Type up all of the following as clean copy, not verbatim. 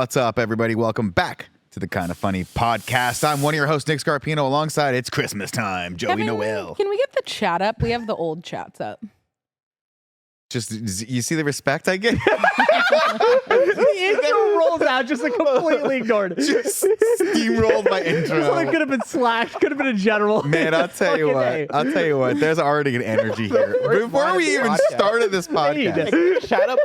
What's up, everybody? Welcome back to the Kinda Funny podcast. I'm one of your hosts, Nick Scarpino. Alongside, it's Christmas time, Joey Noelle. Can we get the chat up? We have the old chats up. Just, you see the respect I get? The intro rolls out, just like completely ignored. Just steamrolled my intro. It could have been Slash, could have been a general. Man, I'll tell you what. There's already an energy here. Before we even started this podcast. Shut up.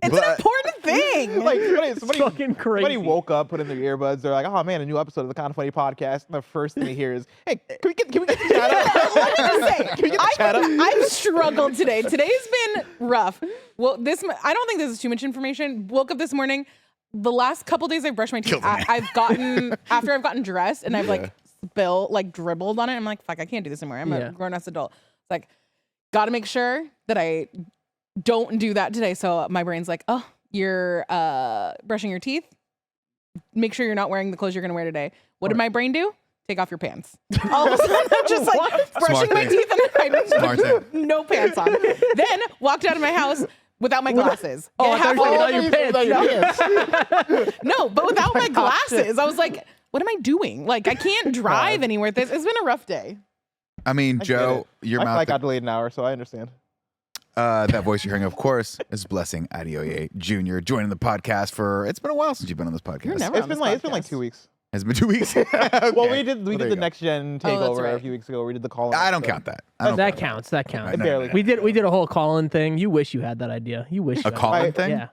It's an important thing. Like It's fucking crazy. somebody woke up, put in their earbuds. They're like, "Oh man, a new episode of the Kinda Funny podcast." And the first thing they hear is, "Hey, can we get the chat up?" Let me just say, Can we get the chat up? I've struggled today. Today's been rough. Well, I don't think this is too much information. Woke up this morning. The last couple days I've brushed my teeth. I've gotten after I've gotten dressed and I've dribbled on it. I'm like, fuck, I can't do this anymore. I'm a grown ass adult. It's like, gotta make sure that I don't do that today. So my brain's like, oh, you're brushing your teeth. Make sure you're not wearing the clothes you're gonna wear today. What did my brain do? Take off your pants. All of a sudden, I'm just like brushing my teeth and I no pants on. Then walked out of my house without my glasses. Oh, I thought you were without your pants. No, but without my glasses. I was like, what am I doing? Like, I can't drive anywhere. It's been a rough day. I mean, Joe, your My mouth. flight got delayed an hour, so I understand. That voice you're hearing, of course, is Blessing Adeoye Jr. joining the podcast for. It's been a while since you've been on this podcast. You're never It's on been this like podcast. 2 weeks. It's been 2 weeks. Well, we Okay. did there the you go. next gen that's takeover right. a few weeks ago. We did the call. I don't count that. I don't That count counts. That counts. It barely. We did a whole call-in thing. You wish you had that idea. You wish you A had call-in that. thing? Yeah.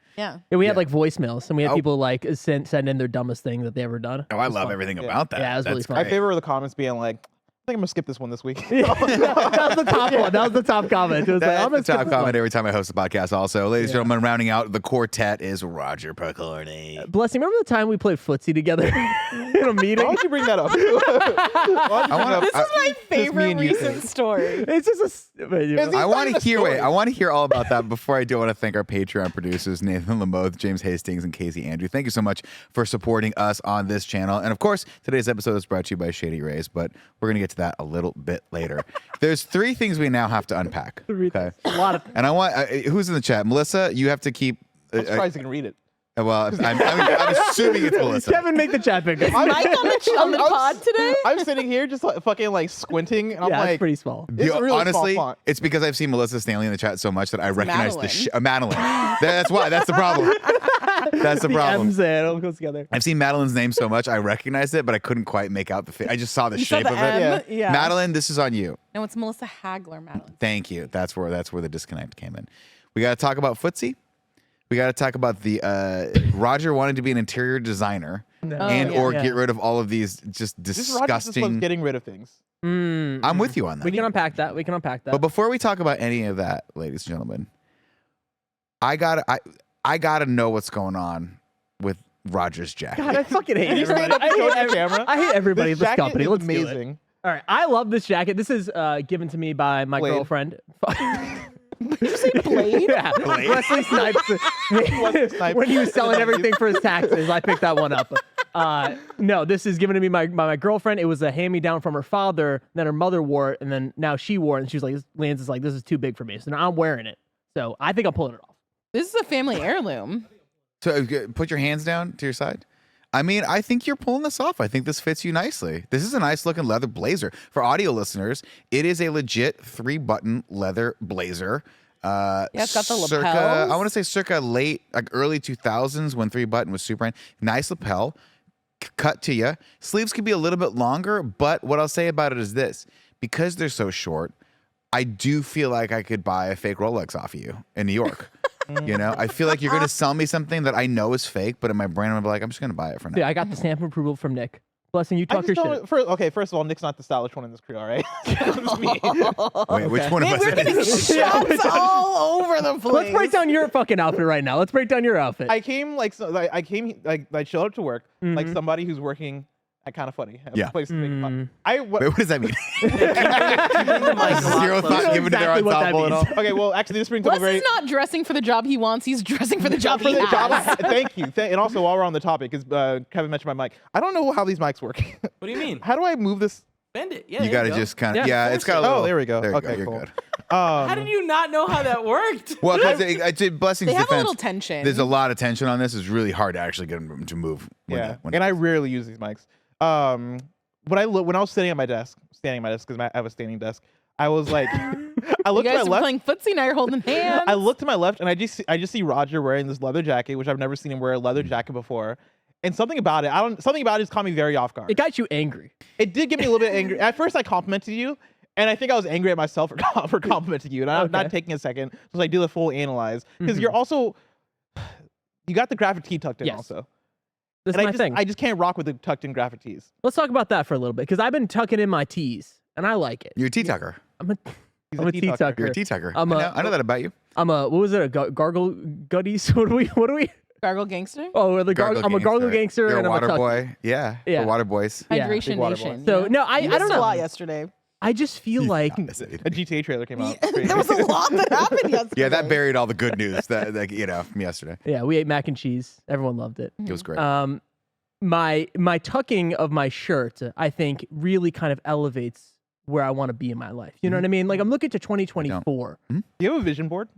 Yeah. We had like voicemails, and we had Oh. people like send in their dumbest thing that they ever done. Oh, I love everything about that. Yeah, it was really That's fun. My great. favorite were the comments being like, "I think I'm gonna skip this one this week." that was the top one. That was the top comment. It was like, I'm That's gonna the top skip this comment one. every time I host a podcast. Also, ladies and gentlemen, rounding out the quartet is Roger Picorni. Blessing, remember the time we played footsie together in a meeting? Why would you bring that up? Why would you bring up- This is my favorite and you recent story. It's just I want to hear. Wait, I want to hear all about that. Before I do, I want to thank our Patreon producers, Nathan Lamoth, James Hastings, and Casey Andrew. Thank you so much for supporting us on this channel. And of course, today's episode is brought to you by Shady Rays, but we're gonna get to that a little bit later. There's 3 things we now have to unpack. Okay, a lot of. and I want who's in the chat, Melissa. You have to keep. I'm surprised you can read it. Well, I'm assuming it's Melissa. Kevin, make the chat bigger. Mike on the pod today? I'm sitting here just like, fucking like squinting, and I'm Yeah, it's like, pretty small. It's a really Honestly, small font. it's because I've seen Melissa Stanley in the chat so much that I recognize Madeline. Madeline. That's why. That's the problem. That's the problem. M's it all goes together. I've seen Madeline's name so much I recognized it, but I couldn't quite make out the face. I just saw the You saw shape the of M? it. Yeah. Madeline, this is on you. No, it's Melissa Hagler, Madeline. Thank you. That's where the disconnect came in. We got to talk about footsie. We got to talk about the Roger wanted to be an interior designer or get rid of all of these just This Roger just loves disgusting. getting rid of things. I'm with you on that. We can unpack that. But before we talk about any of that, ladies and gentlemen, I gotta know what's going on with Roger's jacket. God, I fucking hate You stand everybody. up and show it to the camera. I hate everybody This at this jacket company. is Let's do it. amazing. All right, I love this jacket. This is given to me by my Blade. girlfriend. You say Blade? Yeah, Wesley Snipes. Snipes. When he was selling everything for his taxes, I picked that one up. No, this is given to me by my girlfriend. It was a hand-me-down from her father. Then her mother wore it, and then now she wore it. And she was like, Lance is like, this is too big for me. So now I'm wearing it. So I think I'm pulling it off. This is a family heirloom. So put your hands down to your side. I mean, I think you're pulling this off. I think this fits you nicely. This is a nice looking leather blazer. For audio listeners, it is a legit 3-button leather blazer. It's got the circa, lapels. I want to say circa late, like early 2000s when 3-button was super. Nice lapel, cut to you. Sleeves could be a little bit longer, but what I'll say about it is this: because they're so short, I do feel like I could buy a fake Rolex off of you in New York. You know, I feel like you're going to sell me something that I know is fake, but in my brain, I'm gonna be like, I'm just going to buy it for now. Yeah, I got the stamp of approval from Nick. Blessing, you I talk your just shit. don't. First of all, Nick's not the stylish one in this crew, all right? It's me. Wait, which one of Man, us? we're getting shots all over the place. Let's break down your fucking outfit right now. Let's break down your outfit. I came like I showed up to work like somebody who's working at KindaFunny. Yeah. Place to make fun. Wait, what does that mean? Zero Zero thought given to their exactly what that ensemble at all. means. Okay, well, actually, this brings up a Bless very is not dressing for the job he wants. He's dressing for the job he the has. job. Thank you. And also, while we're on the topic, because Kevin mentioned my mic, I don't know how these mics work. What do you mean? How do I move this Bend it. Yeah, You there got to go. just kind of, Yeah, it's got a little. Oh, there we go. There you Okay, go. You're cool. good. How did you not know how that worked? Well, because to Blessing's They have a defense, little tension. there's a lot of tension on this. It's really hard to actually get them to move. And I rarely use these mics. When I was sitting at my desk, because I have a standing desk, I was like, I You looked to guys my are left. playing footsie now. You're holding hands. I look to my left, and I just see Roger wearing this leather jacket, which I've never seen him wear a leather jacket before. And something about it just caught me very off guard. It got you angry. It did get me a little bit angry. At first, I complimented you, and I think I was angry at myself for complimenting you. And I'm not taking a second to like do the full analyze because you're also you got the graphic tee tucked in Yes. also. That's And my thing. I just can't rock with the tucked in graphic tees. Let's talk about that for a little bit because I've been tucking in my tees and I like it. You're a tea tucker. I'm a He's I'm a tea tucker. You're a tea tucker. I'm I know that about you. I'm a what was it? A gargle gutties? What do we? Gargle gangster. Oh, I'm a gargle gangster You're and a I'm water a tucker. boy. Yeah. Yeah. The water boys. Yeah, Hydration big water nation. So yeah. no, I You don't missed a know. lot yesterday. I just feel like A GTA trailer came out. There was a lot that happened yesterday. Yeah, that buried all the good news that from yesterday. yeah, we ate mac and cheese. Everyone loved it. It was great. My tucking of my shirt, I think, really kind of elevates where I want to be in my life. You know what I mean? Like I'm looking to 2024. Do you have a vision board?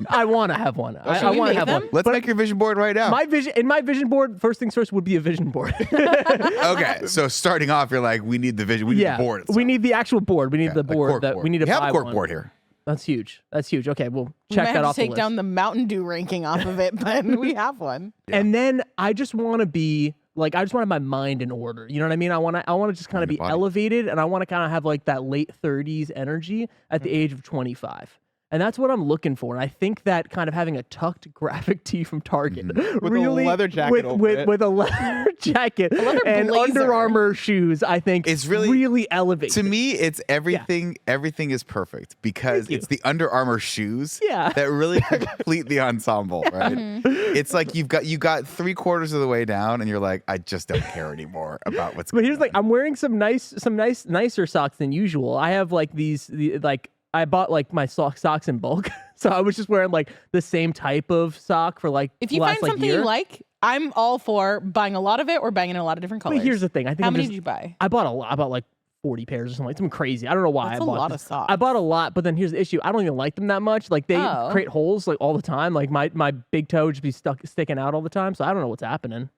I want to have one. I we want to make have them? one. Let's make your vision board right now. My vision board. First things first would be a vision board. Okay, so starting off, you're like, we need the vision. We need the board. we need the actual board. We need the board that we need to We have buy a cork one. board here. That's huge. That's huge. Okay, we'll We check might that have off to the take list. down the Mountain Dew ranking off of it, but we have one. And then I just want to be like I just want to have my mind in order. You know what I mean? I want to just kind of Mind and be body. elevated, and I want to kind of have like that late 30s energy at the age of 25. And that's what I'm looking for. And I think that kind of having a tucked graphic tee from Target, With a really leather jacket over it. with a leather jacket leather and blazer. Under Armour shoes, I think It's really- really elevates. To me, it's everything. Everything is perfect because it's the Under Armour shoes Yeah. that really complete the ensemble, right? It's like you got 3/4 of the way down, and you're like, I just don't care anymore about what's. But here's going like I'm wearing some nicer socks than usual. I have like I bought like my socks in bulk, so I was just wearing like the same type of sock for like If the you last find like something year. you like, I'm all for buying a lot of it or buying it in a lot of different colors. But here's the thing. I think How I'm many just- did you buy? I bought a lot. I bought like 40 pairs or something. Something crazy. I don't know why That's I a bought lot this. of socks. I bought a lot, but then here's the issue. I don't even like them that much. Like they Oh. create holes like all the time. Like my big toe would just be sticking out all the time. So I don't know what's happening.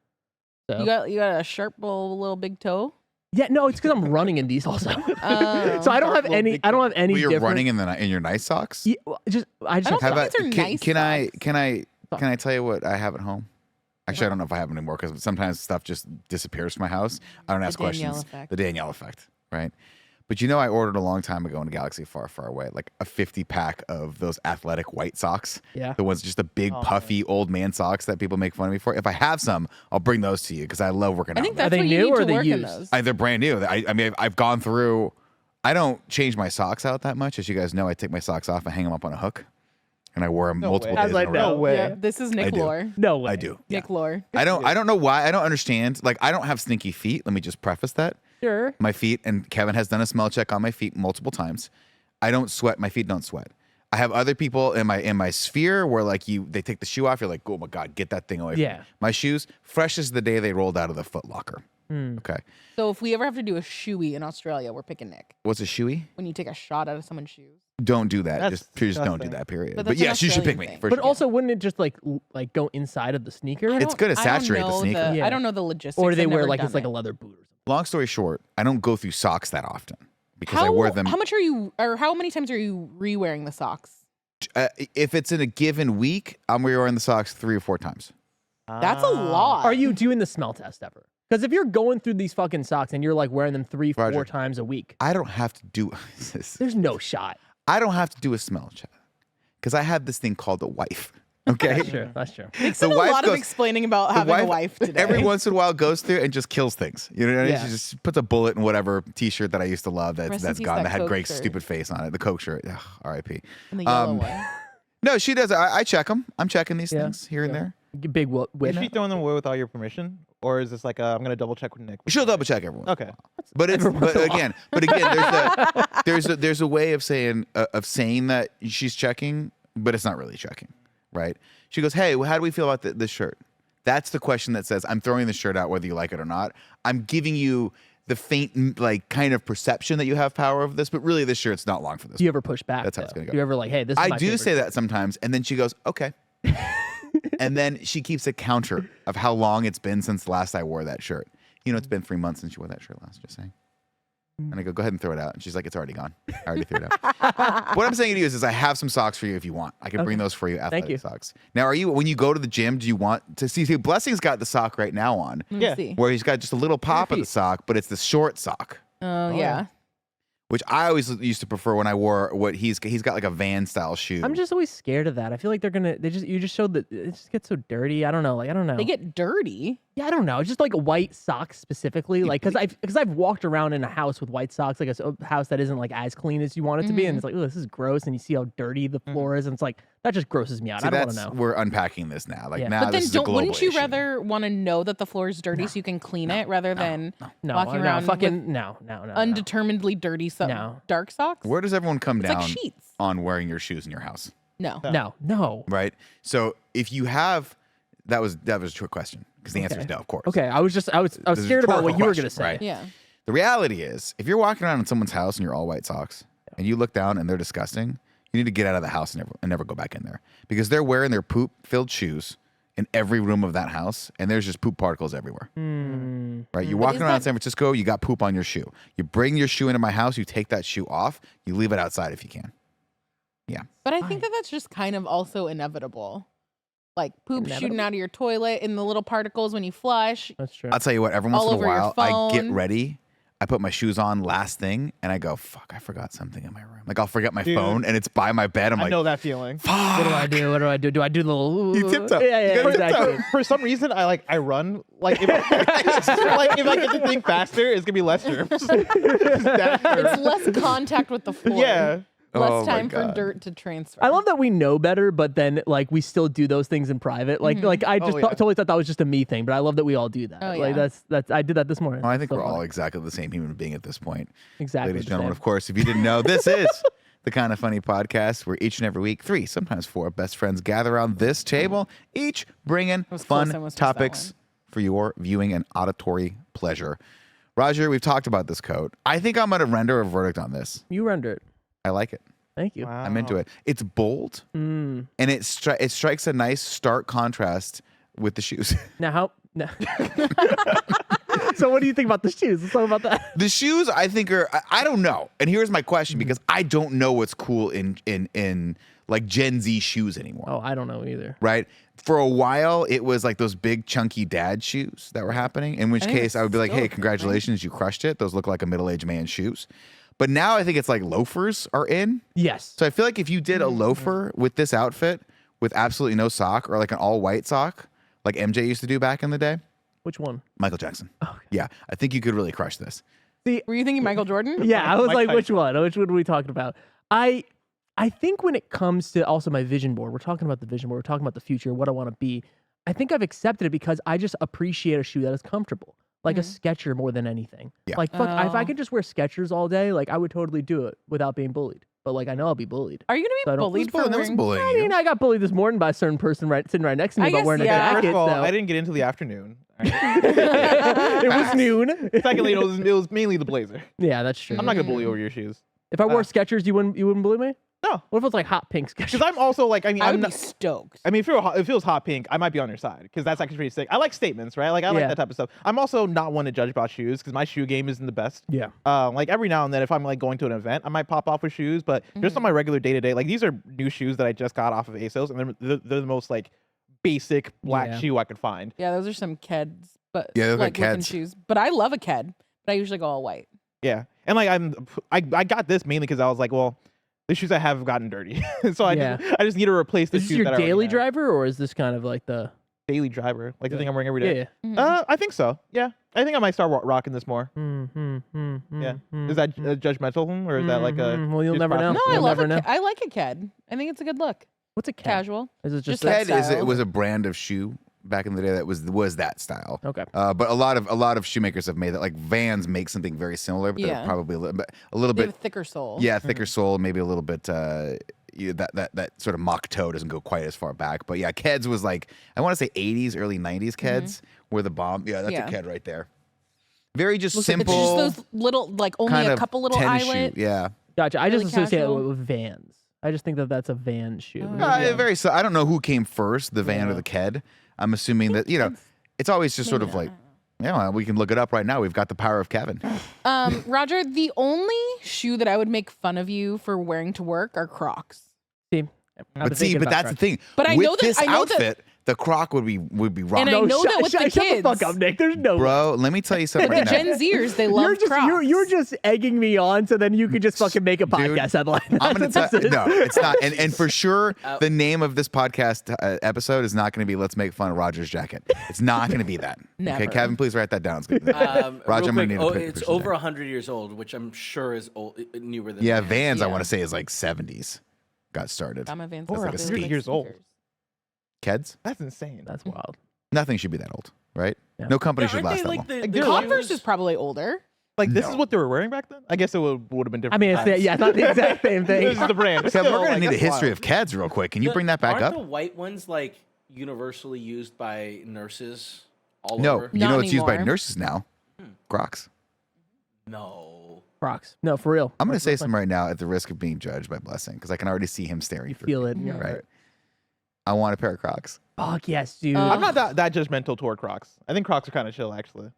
So You got a sharp little big toe. yeah, no, it's because I'm running in these also. Oh. So I don't have Little any. big I don't have any. Well, you're different, running in your nice socks. Yeah, well, I just I don't How think about these are nice can I socks. tell you what I have at home? Actually, I don't know if I have them anymore because sometimes stuff just disappears from my house. I don't ask Danielle questions. effect. The Danielle effect, right? But I ordered a long time ago in a galaxy far, far away, like a 50-pack of those athletic white socks. Yeah. The ones just the big puffy old man socks that people make fun of me for. If I have some, I'll bring those to you because I love working I out. think in them. that's they what new you need or to are they work in used? those. They're brand new. I mean, I've gone through. I don't change my socks out that much, as you guys know. I take my socks off and hang them up on a hook, and I wear them multiple way. I days was like, in a row. no way. Yeah, this is I Nick do. Lore. No way. I do. Nick Lore. I don't know why. I don't understand. Like, I don't have stinky feet. Let me just preface that. Sure. My feet, and Kevin has done a smell check on my feet multiple times. I don't sweat. My feet don't sweat. I have other people in my sphere where like they take the shoe off. You're like, oh my God, get that thing away from Yeah. me. My shoes, fresh as the day they rolled out of the Foot Locker. Okay. So if we ever have to do a shoey in Australia, we're picking Nick. What's a shoey? When you take a shot out of someone's shoes. Don't do that. That's Just don't do disgusting. that, period. But But that's an yes, you should pick Australian me. thing. For But sure. also, wouldn't it just like go inside of the sneaker? It's good to I don't saturate the know sneaker. Yeah. I don't know the logistics. Or do they I've wear never like done it's like it. a leather boot or something? Long story short, I don't go through socks that often because I wear them. How much are you, or how many times are you re-wearing the socks? If it's in a given week, I'm wearing the socks 3 or 4 times. That's a lot. Are you doing the smell test ever? Because if you're going through these fucking socks and you're like wearing them 3, Roger. 4 times a week, I don't have to do. there's no shot. I don't have to do a smell check because I have this thing called a wife. Okay. That's true. That's true. Nick's The done a wife lot goes- of explaining about The having a wife today. Every once in a while goes through and just kills things. You know what I mean? Yeah. She just puts a bullet in whatever T-shirt that I used to love Rest in that's peace, gone that that had Coke Greg's shirt. stupid face on it. The Coke shirt. Ugh, R.I.P. And the yellow Um, one. No, she does. I check them. I'm checking these Yeah. things here and there. Big whip. Is she throwing them away without your permission, or is this like I'm gonna double check with Nick? She'll double check everyone. Okay. But there's a way of saying that she's checking, but it's not really checking, right? She goes, "Hey, how do we feel about this shirt?" That's the question that says, "I'm throwing this shirt out whether you like it or not." I'm giving you the faint like kind of perception that you have power over this, but really this shirt's not long for this. Do you ever push back? That's how it's gonna go. Do you ever like, hey, this is I my do favorite say shirt. that sometimes, and then she goes, okay. And then she keeps a counter of how long it's been since last I wore that shirt. You know, it's been 3 months since you wore that shirt last, just saying. And I go ahead and throw it out. And she's like, it's already gone. I already threw it out. What I'm saying to you is I have some socks for you if you want. I can bring those for you, athletic socks. Now, when you go to the gym, do you want to see Blessing's got the sock right now on, Let me see. where he's got just a little pop of the sock, but it's the short sock. Oh, yeah. Which I always used to prefer when I wore what he's got like a Van style shoe. I'm just always scared of that. I feel like you just showed that it just gets so dirty. I don't know. Like, I don't know. They get dirty. Yeah, I don't know. It's just like white socks specifically. Like, because I've walked around in a house with white socks, like a house that isn't like as clean as you want it to be, and it's like, oh, this is gross. And you see how dirty the floor is, and it's like that just grosses me out. See, I don't want to know. We're unpacking this now. Like Yeah. now, But then this is a global wouldn't you issue. rather want to know that the floor is dirty so you can clean it rather than walking around with no. undeterminedly dirty dark socks? Where does everyone come It's down like sheets. on wearing your shoes in your house? No. Right. So if you have, that was a trick question because the answer is no, of course. Okay, I was There's a scared about what rhetorical you were question, gonna say. right? Yeah. The reality is, if you're walking around in someone's house and you're all white socks, and you look down and they're disgusting, you need to get out of the house and never go back in there because they're wearing their poop-filled shoes in every room of that house, and there's just poop particles everywhere. Right? You're walking around San Francisco, you got poop on your shoe. You bring your shoe into my house, you take that shoe off, you leave it outside if you can. Yeah. But I think that's just kind of also inevitable. Like poop shooting out of your toilet in the little particles when you flush. That's true. I'll tell you what, every once All in a over your while, I get phone. ready. I put my shoes on last thing, and I go, fuck, I forgot something in my room. Like, I'll forget my phone, and it's by my bed. I'm I like, know that feeling. fuck. What do I do? What do I do? Do I do the little? You tiptoe. Yeah, You gotta exactly. For some reason, I run. Like if I get to think faster, it's gonna be less germs. It's less contact with the floor. Yeah. Less Oh my time for God. dirt to transfer. I love that we know better, but then like we still do those things in private. Like I just yeah. totally thought that was just a me thing, but I love that we all do that. Oh, Like yeah. that's I did that this morning. Oh, I think So we're all funny. exactly the same human being at this point. Exactly Ladies and the gentlemen, same. of course, if you didn't know, this is the Kind of Funny podcast where each and every week, 3, sometimes 4 best friends gather around this table, each bringing was close. I fun almost missed that topics for your viewing and auditory pleasure. Roger, we've talked about this coat. I think I'm going to render a verdict on this. You render it. I like it. Thank you. Wow. I'm into it. It's bold, and it strikes a nice stark contrast with the shoes. Now how? No. So what do you think about the shoes? Let's talk about that. The shoes, I think, are I don't know. And here's my question because I don't know what's cool in like Gen Z shoes anymore. Oh, I don't know either. Right? For a while, it was like those big chunky dad shoes that were happening. In which I think case, it's I would be like, still "Hey, a thing, congratulations, you crushed it." Those look like a middle-aged man's shoes. But now I think it's like loafers are in. Yes. So I feel like if you did a loafer with this outfit with absolutely no sock or like an all-white sock, like MJ used to do back in the day, Which one? Michael Jackson. Yeah, I think you could really crush this. Were you thinking Michael Jordan? Yeah, I was Mike like, Tyson. which one? Which one are we talking about? I think when it comes to also my vision board, we're talking about the vision board, we're talking about the future, what I want to be. I think I've accepted it because I just appreciate a shoe that is comfortable. Like a Skechers more than anything. Yeah. Like fuck, if I Oh. could just wear Skechers all day, like I would totally do it without being bullied. But like I know I'll be bullied. Are you So gonna I be don't- bullied for That was wearing? bullying I you. mean, I got bullied this morning by a certain person sitting right next to me I about guess, wearing a yeah. First jacket. of all, So. I didn't get into the afternoon. It was noon. Secondly, it was mainly the blazer. Yeah, that's true. I'm not gonna bully over your shoes. If I wore Skechers, you wouldn't bully me? No, What if it was like hot pink Skechers? because I'm also like, I mean, I I'm would not. be stoked. I mean, if it feels hot pink, I might be on your side because that's actually pretty sick. I like statements, right? Like I like Yeah. that type of stuff. I'm also not one to judge about shoes because my shoe game isn't the best. Yeah. Like every now and then, if I'm like going to an event, I might pop off with shoes. But just on my regular day to day, like these are new shoes that I just got off of ASOS, and they're the most like basic black Yeah. shoe I could find. Yeah, those are some Keds, but Yeah, they look like like looking Keds. shoes. But I love a Ked, but I usually go all white. Yeah, and like I got this mainly because I was like, well, the shoes I have gotten dirty, so I just need to replace the Is shoes this your that I already daily have. driver or is this kind of like the daily driver, like the thing I'm wearing every yeah, day. yeah. I think so. Yeah, I think I might start rocking this more. Yeah, is that judgmental or is that like a? Well, you'll just never know. process? No, I You'll love never a know. Ked. I like a Ked. I think it's a good look. What's a cat? Casual. Is it just Just that? that Ked style. was a brand of shoe back in the day that was that style. Okay. But a lot of shoemakers have made that. Like Vans make something very similar, but Yeah. they're probably a little They have bit a thicker sole. thicker sole, maybe a little bit. That sort of mock toe doesn't go quite as far back. But yeah, Keds was like I want to say 80s, early 90s Keds were the bomb. Yeah, that's Yeah. a Ked right there. Very just It's simple. just those little, like only kind a of couple little tennis shoe. eyelets. Yeah. Gotcha. I Really just associate casual. it with Vans. I just think that that's a Van shoe. Very. So I don't know who came first, the Van or the Ked. I'm assuming that it's always just sort of like, we can look it up right now. We've got the power of Kevin. Roger, the only shoe that I would make fun of you for wearing to work are Crocs. See, But that's the thing. But I With know that- this I know that- outfit, the Croc would be wrong. And I know that with the shut the kids. fuck up, Nick. There's no Bro, let me tell you something right The now. Gen Zers, they love Crocs. You're just egging me on so then you could just fucking make a podcast headline. I'm gonna tell no, it's not. And for sure, the name of this podcast episode is not going to be "Let's Make Fun of Roger's Jacket." It's not going to be that. Never. Okay, Kevin, please write that down. It's gonna- Roger, Real I'm gonna quick, need a it's picture over there. 100 years old, which I'm sure is newer than Yeah, Vans. Vans. I Yeah. want to say is like 70s. Got started. I'm a Vans. That's like a Those skate. like Years old. sneakers. Keds. That's insane. That's wild. Nothing should be that old, right? Yeah. No company Yeah, should aren't last they that like long. the, Like, the they're Converse shoes? is probably older. Like this No. is what they were wearing back then. I guess it would have been different. I mean, it's not the exact same thing. This is the brand. but Kevin, still, we're gonna like, need a that's history wild. of Keds real quick. Can you bring that back aren't up? the white ones like universally used by nurses all No, over? you Not know it's used by anymore. nurses now. Crocs. No. Crocs. No, for real. I'm gonna say something right now at the risk of being judged by Blessing because I can already see him staring. You through feel me. it. in your Right. heart. I want a pair of Crocs. Fuck yes, dude. I'm not that judgmental toward Crocs. I think Crocs are kind of chill actually.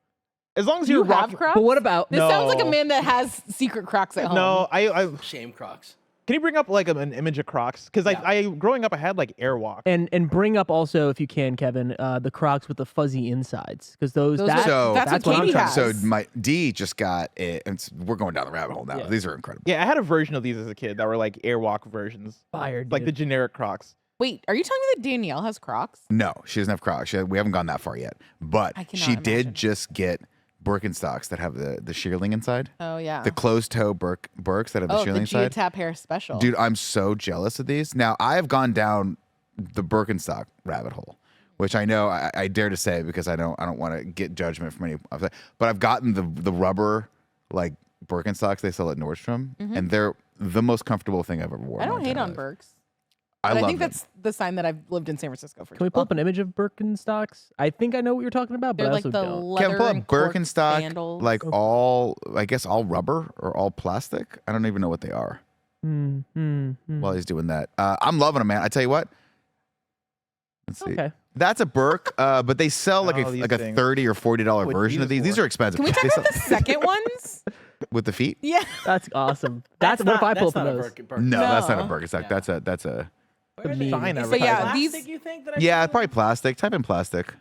As long as Do you're you have rocking. Crocs? But what about This sounds like a No. man that has secret Crocs at home. No, I Shame Crocs. can you bring up like an image of Crocs? Because I growing up I had like Airwalk. and bring up also if you can, Kevin, the Crocs with the fuzzy insides because Those are- that, So- that's what what I'm Katie trying has. to So my D just got it. And we're going down the rabbit hole now. Yeah. These are incredible. Yeah, I had a version of these as a kid that were like Airwalk versions, fire, like the dude. generic Crocs. Wait, are you telling me that Danielle has Crocs? No, she doesn't have Crocs. We haven't gone that far yet. But I cannot she did imagine. just get Birkenstocks that have the shearling inside. Oh yeah. The closed toe Birks that have the oh, shearling the Gia inside. Tap hair special. Dude, I'm so jealous of these. Now, I have gone down the Birkenstock rabbit hole, which I know I dare to say because I don't want to get judgment from any of that. But I've gotten the rubber like Birkenstocks they sell at Nordstrom, and they're the most comfortable thing I've ever worn. I in my don't hate entire on life. Birks. I But love I think them. that's the sign that I've lived in San Francisco for. Can we pull up an image of Birkenstocks? I think I know what you're talking about, but They're I like also the don't. leather Can pull up and cork Birkenstock, sandals. like all, I guess all rubber or all plastic. I don't even know what they are. While he's doing that, I'm loving them, man. I tell you what. Let's see. Okay. That's a Burke, but they sell like Oh, a these like a things. $30 or $40 What version of these these. These for? are expensive. Can we talk They about sell- the second ones? with the feet? Yeah. That's awesome. That's what if I pull up not those. a Birkenstock. No, that's not a No. Birkenstock. Yeah. That's a Where are the they? sign Is advertising. it yeah, plastic, these- you think that I yeah, saw? probably plastic. Type in plastic.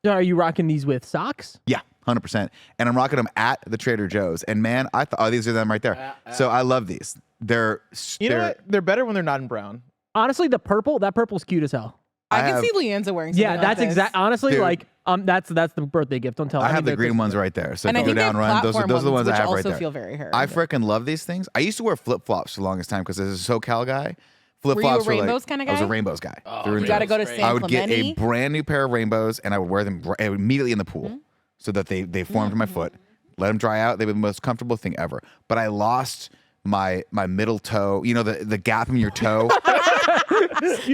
So are you rocking these with socks? Yeah, 100%. And I'm rocking them at the Trader Joe's. And man, I thought, oh, these are them right there. So I love these. They're You know what? They're better when they're not in brown. Honestly, that purple's cute as hell. I I can have- see Leanza wearing something Yeah, like that's this. exact. Honestly, Dude. like that's the birthday gift. Don't tell. I have mean, the they're green Christmas ones gift. right there. So And I if you think go they down have run, those are platform the ones ones, I which have right also there. feel very hairy. I freaking love these things. I used to wear flip flops for the longest time because as a SoCal guy, flip Were you a flops were like, rainbows kinda I was a guy? rainbows guy. Oh, through and You got to through. go to Great. San I would get a Clemente. brand new pair of rainbows and I would wear them immediately in the pool Mm-hmm. so that they formed to my foot. Let them dry out. They were the most comfortable thing ever. But I lost my middle toe. You know the gap in your toe.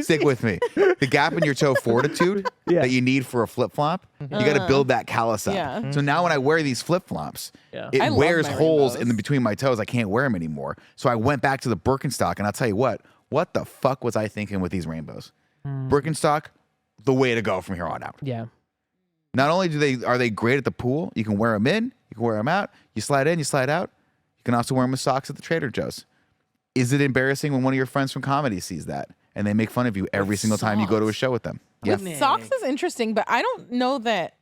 Stick with me. The gap in your toe fortitude Yeah. that you need for a flip flop. You got to build that callus up. Yeah. So now when I wear these flip flops, Yeah. it I love wears my holes rainbows. in between my toes. I can't wear them anymore. So I went back to the Birkenstock, and I'll tell you what the fuck was I thinking with these rainbows? Birkenstock, the way to go from here on out. Yeah. Not only are they great at the pool, you can wear them in, you can wear them out. You slide in, you slide out. You can also wear them with socks at the Trader Joe's. Is it embarrassing when one of your friends from comedy sees that and they make fun of you every single time you go to a show with them? Yeah. With socks is interesting, but I don't know that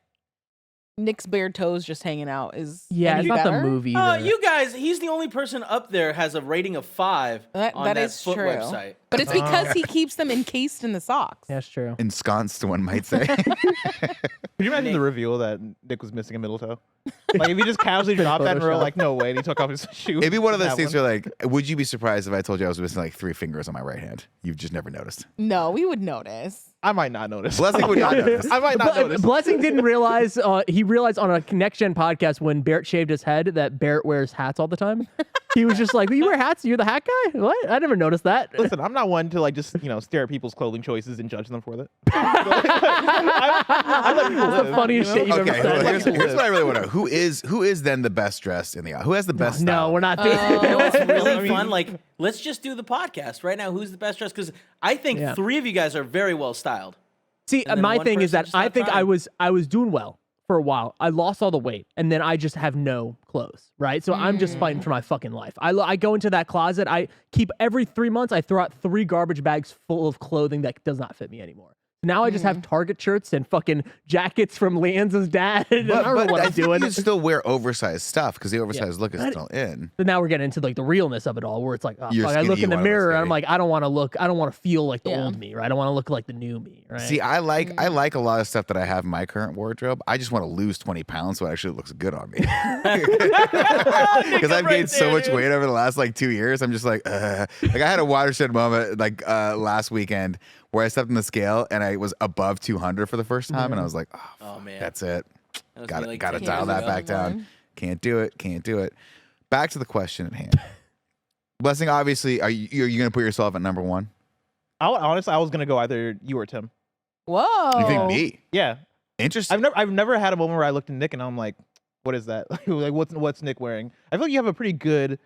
Nick's bare toes just hanging out is Yeah, any it's not better. the movie. Oh, either. you guys, he's the only person up there has a rating of 5 That on that is foot true. website. But it's because he keeps them encased in the socks. That's true. Ensconced, one might say. Could you imagine the reveal that Nick was missing a middle toe? Like if he just casually dropped that and we were Photoshop. like, no way, and he took off his shoe. It'd be one of those That things one. where like, would you be surprised if I told you I was missing like 3 fingers on my right hand? You've just never noticed. No, we would notice. I might not notice. Blessing would not notice. I might not notice. Blessing didn't realize. He realized on a Next Gen podcast when Barrett shaved his head that Barrett wears hats all the time. He was just like, you wear hats? You're the hat guy? What? I never noticed that. Listen, I'm not one to like just stare at people's clothing choices and judge them for that. I let people That's the live, funniest shit you've Okay, ever well, said. here's what I really want to know. Who is then the best dressed in the Who has the best No, style? we're not. You know what's really fun? Like, let's just do the podcast right now. Who's the best dressed? Because I think Yeah. 3 of you guys are very well styled. See, And then my one thing is person that just I not think trying. I was doing well for a while. I lost all the weight, and then I just have no clothes, right? So I'm just fighting for my fucking life. I go into that closet. I keep every 3 months. I throw out 3 garbage bags full of clothing that does not fit me anymore. Now I just have Target shirts and fucking jackets from Lanza's dad. And I don't know what I'm doing. You still wear oversized stuff because the oversized look is still in. But now we're getting into like the realness of it all, where it's like, oh, You're fuck, I skinny, look you in the wanna look mirror and I'm skinny. like, I don't want to feel like the Yeah. old me, right? I don't want to look like the new me, right? See, I like a lot of stuff that I have in my current wardrobe. I just want to lose 20 pounds so it actually looks good on me. Because I've gained so much weight over the last like 2 years. I'm just like I had a watershed moment like last weekend where I stepped on the scale and I was above 200 for the first time, and I was like, Oh man, that's it. That was Got me, to like, got to 10 dial years that ago. back down. Can't do it. Back to the question at hand. Blessing, obviously, are you going to put yourself at number one? Honestly, I was gonna go either you or Tim. Whoa. You think me? Yeah, Interesting. I've never had a moment where I looked at Nick and I'm like, what is that? Like what's Nick wearing? I feel like you have a pretty good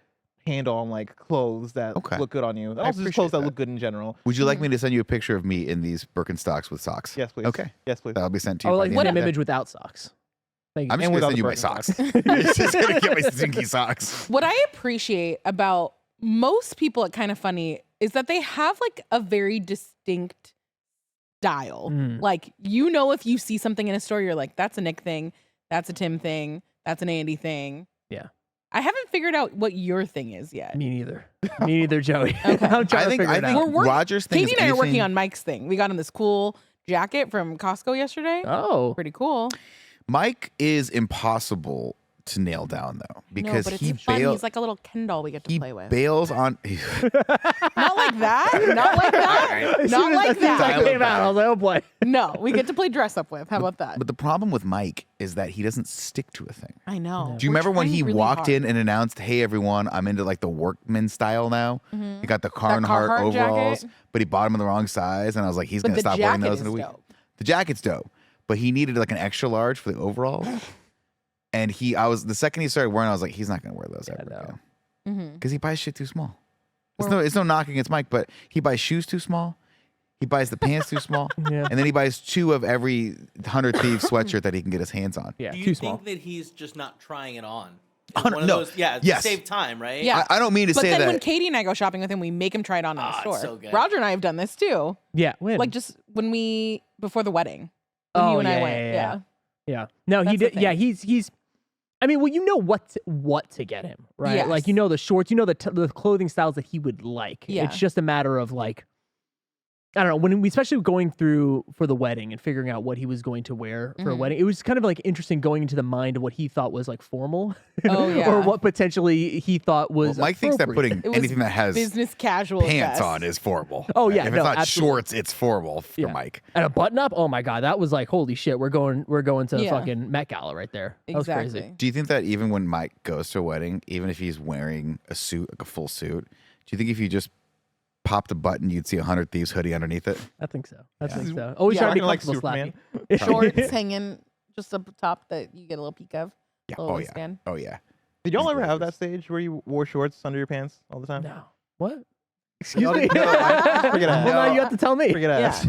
handle on like clothes that Okay. look good on you. And I also just appreciate clothes that that. look good in general. Would you like me to send you a picture of me in these Birkenstocks with socks? Yes, please. Okay. Yes, please. That'll be sent to I you. would by like the the end same of the day. image without socks. Thank you. I'm just And going to without send the you my Birkenstocks. socks. You're just going to get my stinky socks. What I appreciate about most people at KindaFunny is that they have like a very distinct style. Like, if you see something in a store, you're like, that's a Nick thing, that's a Tim thing, that's an Andy thing. Yeah. I haven't figured out what your thing is yet. Me neither. Me neither, Joey. Okay. I'm trying I to think figure it out. We're working- Roger's thing Katie is and I are working anything- on Mike's thing. We got him this cool jacket from Costco yesterday. Oh. Pretty cool. Mike is impossible to nail down though because no, but he it's fun. bails. He's like a little Ken doll we get to He play with. bails on. Not like that. Not like that. As Not soon as like that that. came out, I was like, oh boy. No, we get to play dress up with. How about that? But the problem with Mike is that he doesn't stick to a thing. I know. Do you We're remember when trying he really walked hard. in and announced, "Hey everyone, I'm into like the workman style now." He got the Carhartt Carhartt overalls, jacket? but he bought them in the wrong size, and I was like, he's But gonna the stop wearing jacket those in a is week. dope. The jacket's dope, but he needed like an extra large for the overalls. And the second he started wearing, I was like, he's not gonna wear those ever again. Mm-hmm. Because he buys shit too small. It's no knocking against Mike, but he buys shoes too small. He buys the pants too small. Yeah. And then he buys 2 of every 100 Thieves sweatshirt that he can get his hands on. Yeah, Do you too think small. that he's just not trying it on? Oh, One of no. those, yeah, Yes. to save time, right? Yeah. I don't mean to But say then that. when Katie and I go shopping with him, we make him try it on in the Ah, store. it's so good. Roger and I have done this too. Yeah. When? Like just before the wedding. When Oh, you and I yeah, went. yeah, Yeah. yeah. No, he That's the did. Yeah, thing. he's. I mean, well, you know what to get him, right? Yes. Like, you know the shorts, you know the clothing styles that he would like. Yeah. It's just a matter of like, I don't know, when we, especially going through for the wedding and figuring out what he was going to wear for a wedding, it was kind of like interesting going into the mind of what he thought was like formal, Oh, yeah. or what potentially he thought was. Mike thinks that appropriate. putting It was anything that has Business casual. pants vest. on is formal. Oh, yeah, If it's no, not absolutely. shorts, it's formal for Yeah. Mike. And a button up. Oh my god, that was like holy shit. We're going to Yeah. fucking Met Gala right there. That was Exactly. crazy. Do you think that even when Mike goes to a wedding, even if he's wearing a suit, like a full suit, do you think if you just popped a button, you'd see a 100 Thieves hoodie underneath it? I think so. I think so. Always Yeah. trying to be Rocking like comfortable Superman. slappy. Shorts hanging just up top that you get a little peek of. Yeah. Little Oh yeah. waistband. Oh yeah. Did y'all ever have that stage where you wore shorts under your pants all the time? No. What? Excuse No, me. no, forget it. Well, now you have to tell me. Forget ass.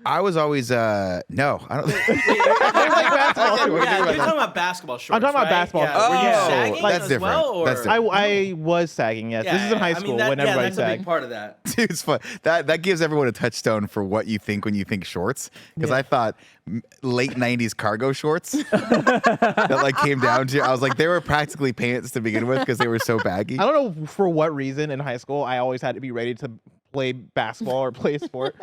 I was always no. I don't. Yeah, you're talking about basketball shorts. I'm talking about right? basketball Yeah. shorts. Were you Oh, sagging that's as different. well, or? That's different. I was sagging. Yes, this is in high school when everybody that's a big sagged. part of that. Dude, it's fun. That gives everyone a touchstone for what you think when you think shorts. Because I thought late '90s cargo shorts that like came down to. I was like, they were practically pants to begin with because they were so baggy. I don't know for what reason in high school I always had to be ready to play basketball or play a sport.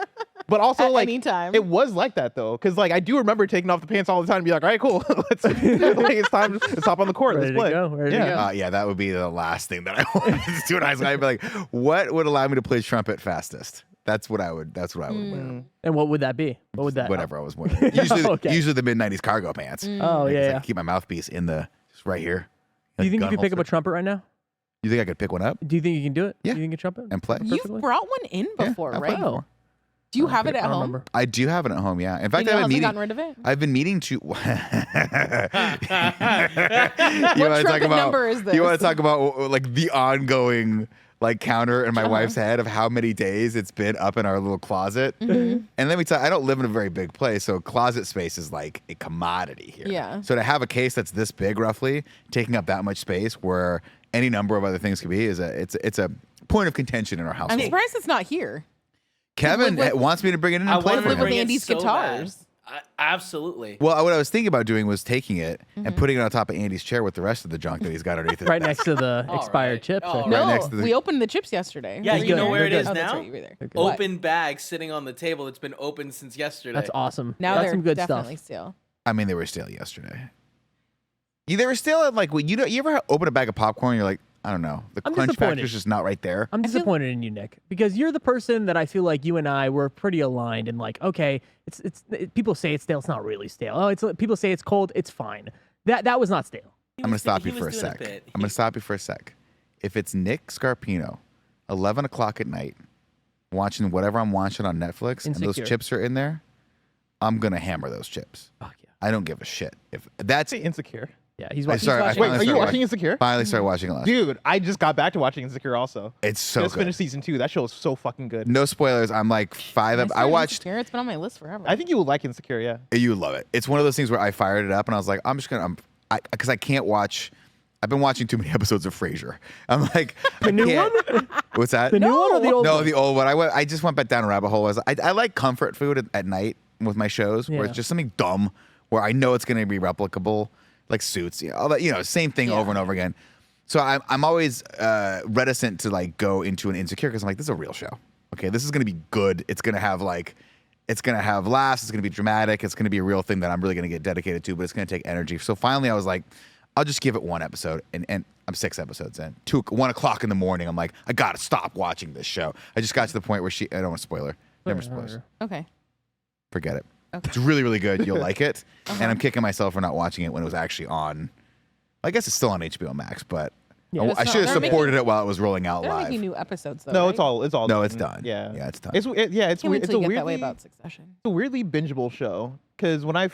But also, At like, any time. it was like that though, because like I do remember taking off the pants all the time and be like, all right, cool, let's like, it's time to hop on the court, Ready let's play. to go. Ready to Yeah. go. Yeah, that would be the last thing that I wanted to do in high school. I'd be like, what would allow me to play trumpet fastest? That's what I would wear. And what would that be? What would that? Whatever I was wearing. Usually, Okay. usually the mid '90s cargo pants. Oh Because I yeah. can keep my mouthpiece in the just right here. Do you think you gun could pick up a holster. trumpet right now? You think I could pick one up Do you think you can do it? Yeah. Do you think you can Trumpet? and play? You've brought one in before, I've right? played before. Do you have it at I don't home? remember. I do have it at home. Yeah. In fact, Danielle I've been hasn't meaning. gotten rid of it. I've been meaning to. You What wanna trumpet number is this? You want to talk about like the ongoing like counter in my wife's head of how many days it's been up in our little closet. Mm-hmm. And let me tell you, I don't live in a very big place, so closet space is like a commodity here. Yeah. So to have a case that's this big, roughly, taking up that much space, where any number of other things could be, it's a point of contention in our I'm household. surprised it's not here. Kevin live with- wants me to bring it in I and play wanted for to him. with bring it Andy's so guitars. bad. Absolutely. Well, what I was thinking about doing was taking it and putting it on top of Andy's chair with the rest of the junk that he's got underneath it. Right next to the All expired right. chips. All right right. there. No, next to the- we opened the chips yesterday. Yeah, Were you know there? where it They're is good. Oh, that's now? right, you were there. They're good. What? Open bag sitting on the table that's been open since yesterday. That's awesome. Now That's they're some good definitely stuff. stale. I mean, they were stale yesterday. Yeah, they were stale at like, you ever open a bag of popcorn and you're like, I don't know, the I'm crunch disappointed. factor's just not right there. I'm feel- disappointed in you, Nick, because you're the person that I feel like you and I were pretty aligned in. Like, okay, people say it's stale, it's not really stale. Oh, people say it's cold, it's fine. That was not stale. I'm gonna stop you for a sec. I'm gonna stop you for a sec. If it's Nick Scarpino, 11 o'clock at night, watching whatever I'm watching on Netflix, and those Insecure. chips are in there, I'm gonna hammer those chips. Fuck yeah. I don't give a shit. If that's Say Insecure. Yeah, he's I watching. started- I he's Wait, finally are you started watching Insecure? finally started watching it last. Dude, I just got back to watching Insecure also. It's so Just good. finished season 2. That show is so fucking good. No spoilers. I'm like I watched. Insecure. It's been on my list forever. I think you would like Insecure, yeah. You love it. It's one of those things where I fired it up and I was like, I'm just gonna, because I can't watch. I've been watching too many episodes of Frasier. I'm like, The new one? What's that? The new one or the old No, one? the old one. I just went back down a rabbit hole. I like comfort food at night with my shows, where Yeah. it's just something dumb, where I know it's going to be replicable, like Suits, all that, same thing over and over again. So I'm always reticent to like go into an Insecure because I'm like, this is a real show. Okay, this is going to be good. It's going to have like, it's going to have laughs. It's going to be dramatic. It's going to be a real thing that I'm really going to get dedicated to. But it's going to take energy. So finally, I was like, I'll just give it one episode, and I'm 6 episodes in. 1 o'clock in the morning, I'm like, I gotta stop watching this show. I just got to the point where I don't want to spoil her. Never spoilers. Okay. Forget it. Okay. It's really, really good. You'll like it. Uh-huh. And I'm kicking myself for not watching it when it was actually on. I guess it's still on HBO Max, but Yeah, I it's not- should have they're supported it while it was rolling out They're live. making new episodes though. No, right? it's all No, it's done. Yeah. Yeah, it's done. It's it's Can't wait weird. It's till a you get that way weirdly about Succession. it's a weirdly bingeable show because when I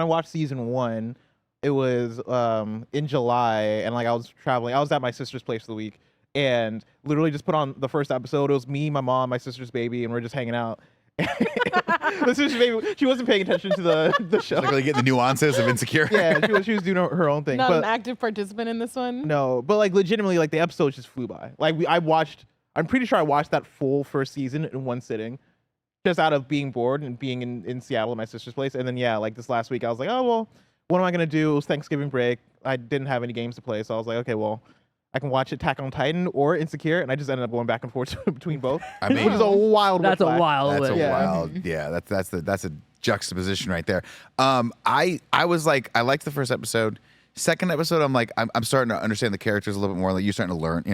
watched season 1, it was in July, and like I was traveling. I was at my sister's place for the week, and literally just put on the first episode. It was me, my mom, my sister's baby, and we're just hanging out. The sister's baby, she wasn't paying attention to the show. Like really getting the nuances of Insecure. Yeah, she was doing her own thing. Not but an active participant in this one. no, but like legitimately, like the episodes just flew by. Like I'm pretty sure I watched that full first season in one sitting, just out of being bored and being in Seattle at my sister's place. And then yeah, like this last week, I was like, oh well, what am I gonna do? It was Thanksgiving break. I didn't have any games to play, so I was like, okay, well, I can watch Attack on Titan or Insecure, and I just ended up going back and forth between both. I mean, which is a wild. That's a reflex. wild. That's a list. Yeah. wild. Yeah, that's a juxtaposition right there. I was like, I liked the first episode. Second episode, I'm like, I'm starting to understand the characters a little bit more. Like you're starting to learn,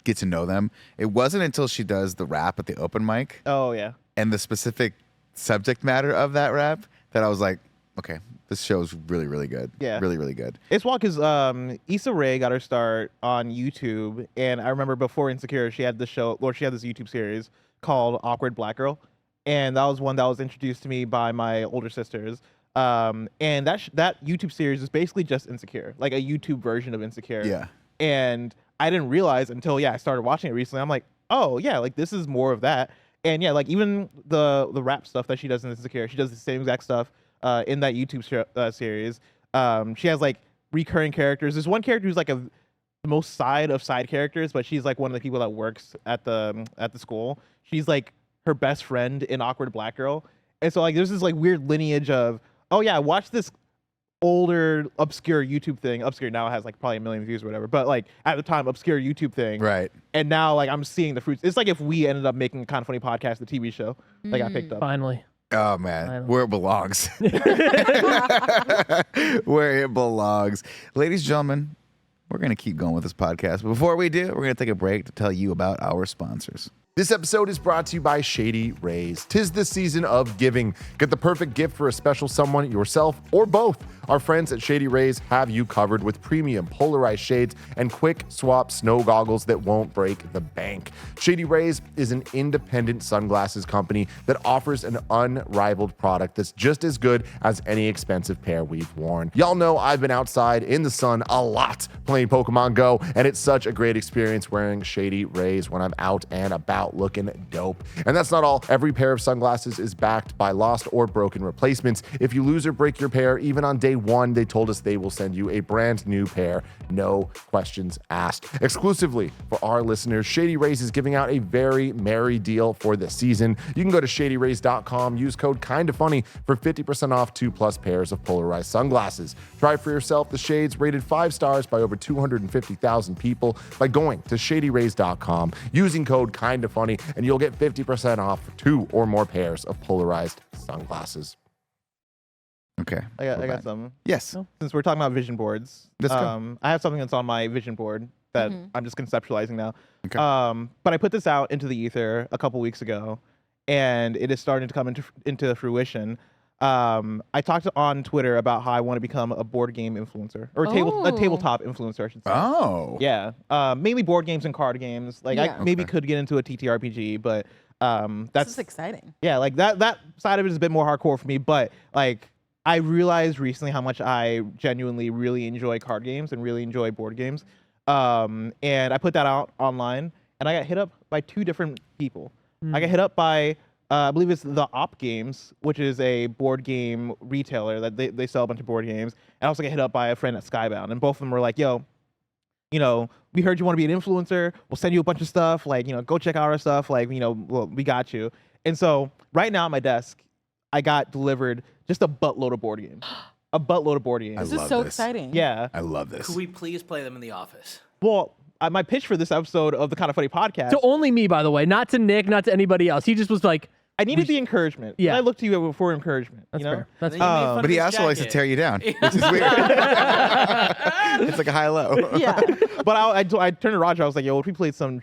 get to know them. It wasn't until she does the rap at the open mic Oh yeah. and the specific subject matter of that rap that I was like, okay, this show's really, really good. Yeah. Really, really good. It's wild because Issa Rae got her start on YouTube, and I remember before Insecure, she had this YouTube series called Awkward Black Girl, and that was one that was introduced to me by my older sisters. And that YouTube series is basically just Insecure, like a YouTube version of Insecure. Yeah. And I didn't realize until I started watching it recently. I'm like, oh yeah, like this is more of that. And yeah, like even the rap stuff that she does in Insecure, she does the same exact stuff in that YouTube series. She has like recurring characters. There's one character who's like the most side of side characters, but she's like one of the people that works at the school. She's like her best friend in Awkward Black Girl. And so like there's this like weird lineage of, oh yeah, watch this older obscure YouTube thing. Obscure now has like probably 1 million views or whatever, but like at the time obscure YouTube thing. Right. And now like I'm seeing the fruits. It's like if we ended up making a KindaFunny podcast, the TV show that got picked up. Finally. Oh man, Finally. where it belongs. Where it belongs. Ladies and gentlemen, we're going to keep going with this podcast. But before we do, we're going to take a break to tell you about our sponsors. This episode is brought to you by Shady Rays. 'Tis the season of giving. Get the perfect gift for a special someone, yourself, or both. Our friends at Shady Rays have you covered with premium polarized shades and quick swap snow goggles that won't break the bank. Shady Rays is an independent sunglasses company that offers an unrivaled product that's just as good as any expensive pair we've worn. Y'all know I've been outside in the sun a lot playing Pokemon Go, and it's such a great experience wearing Shady Rays when I'm out and about looking dope. And that's not all. Every pair of sunglasses is backed by lost or broken replacements. If you lose or break your pair, even on day one, they told us they will send you a brand new pair, no questions asked. Exclusively for our listeners, Shady Rays is giving out a very merry deal for this season. You can go to shadyrays.com, use code KindaFunny for 50% off 2+ pairs of polarized sunglasses. Try for yourself the shades rated 5 stars by over 250,000 people by going to shadyrays.com, using code KindaFunny, and you'll get 50% off for 2 or more pairs of polarized sunglasses. Okay. I got something. Yes. Since we're talking about vision boards, Let's go. I have something that's on my vision board that I'm just conceptualizing now. Okay. But I put this out into the ether a couple weeks ago, and it is starting to come into fruition. I talked on Twitter about how I want to become a board game influencer, or a tabletop influencer, I should say. Oh. Yeah. Mainly board games and card games. Like Yeah. I maybe Okay. could get into a TTRPG, but This that's is exciting. yeah, like that side of it is a bit more hardcore for me, but like I realized recently how much I genuinely really enjoy card games and really enjoy board games. And I put that out online, and I got hit up by 2 different people. I got hit up by I believe it's the Op Games, which is a board game retailer that they sell a bunch of board games. And I also got hit up by a friend at Skybound, and both of them were like, yo, you know, we heard you want to be an influencer. We'll send you a bunch of stuff. Like, you know, go check out our stuff. Like, you know, well, we got you. And so right now at my desk, I got delivered just a buttload of board games. A buttload of board games. This is love so this. exciting. Yeah. I love this. Could we please play them in the office? Well, my pitch for this episode of the Kind of Funny podcast, To only me, by the way, not to Nick, not to anybody else. He just was like, I needed the encouragement. Yeah. I looked to you for encouragement. that's you know? fair. That's And then fair. you made fun But of he his also likes to jacket. tear you down, which is weird. It's like a high-low. Yeah. But I turned to Roger. I was like, yo, if we played some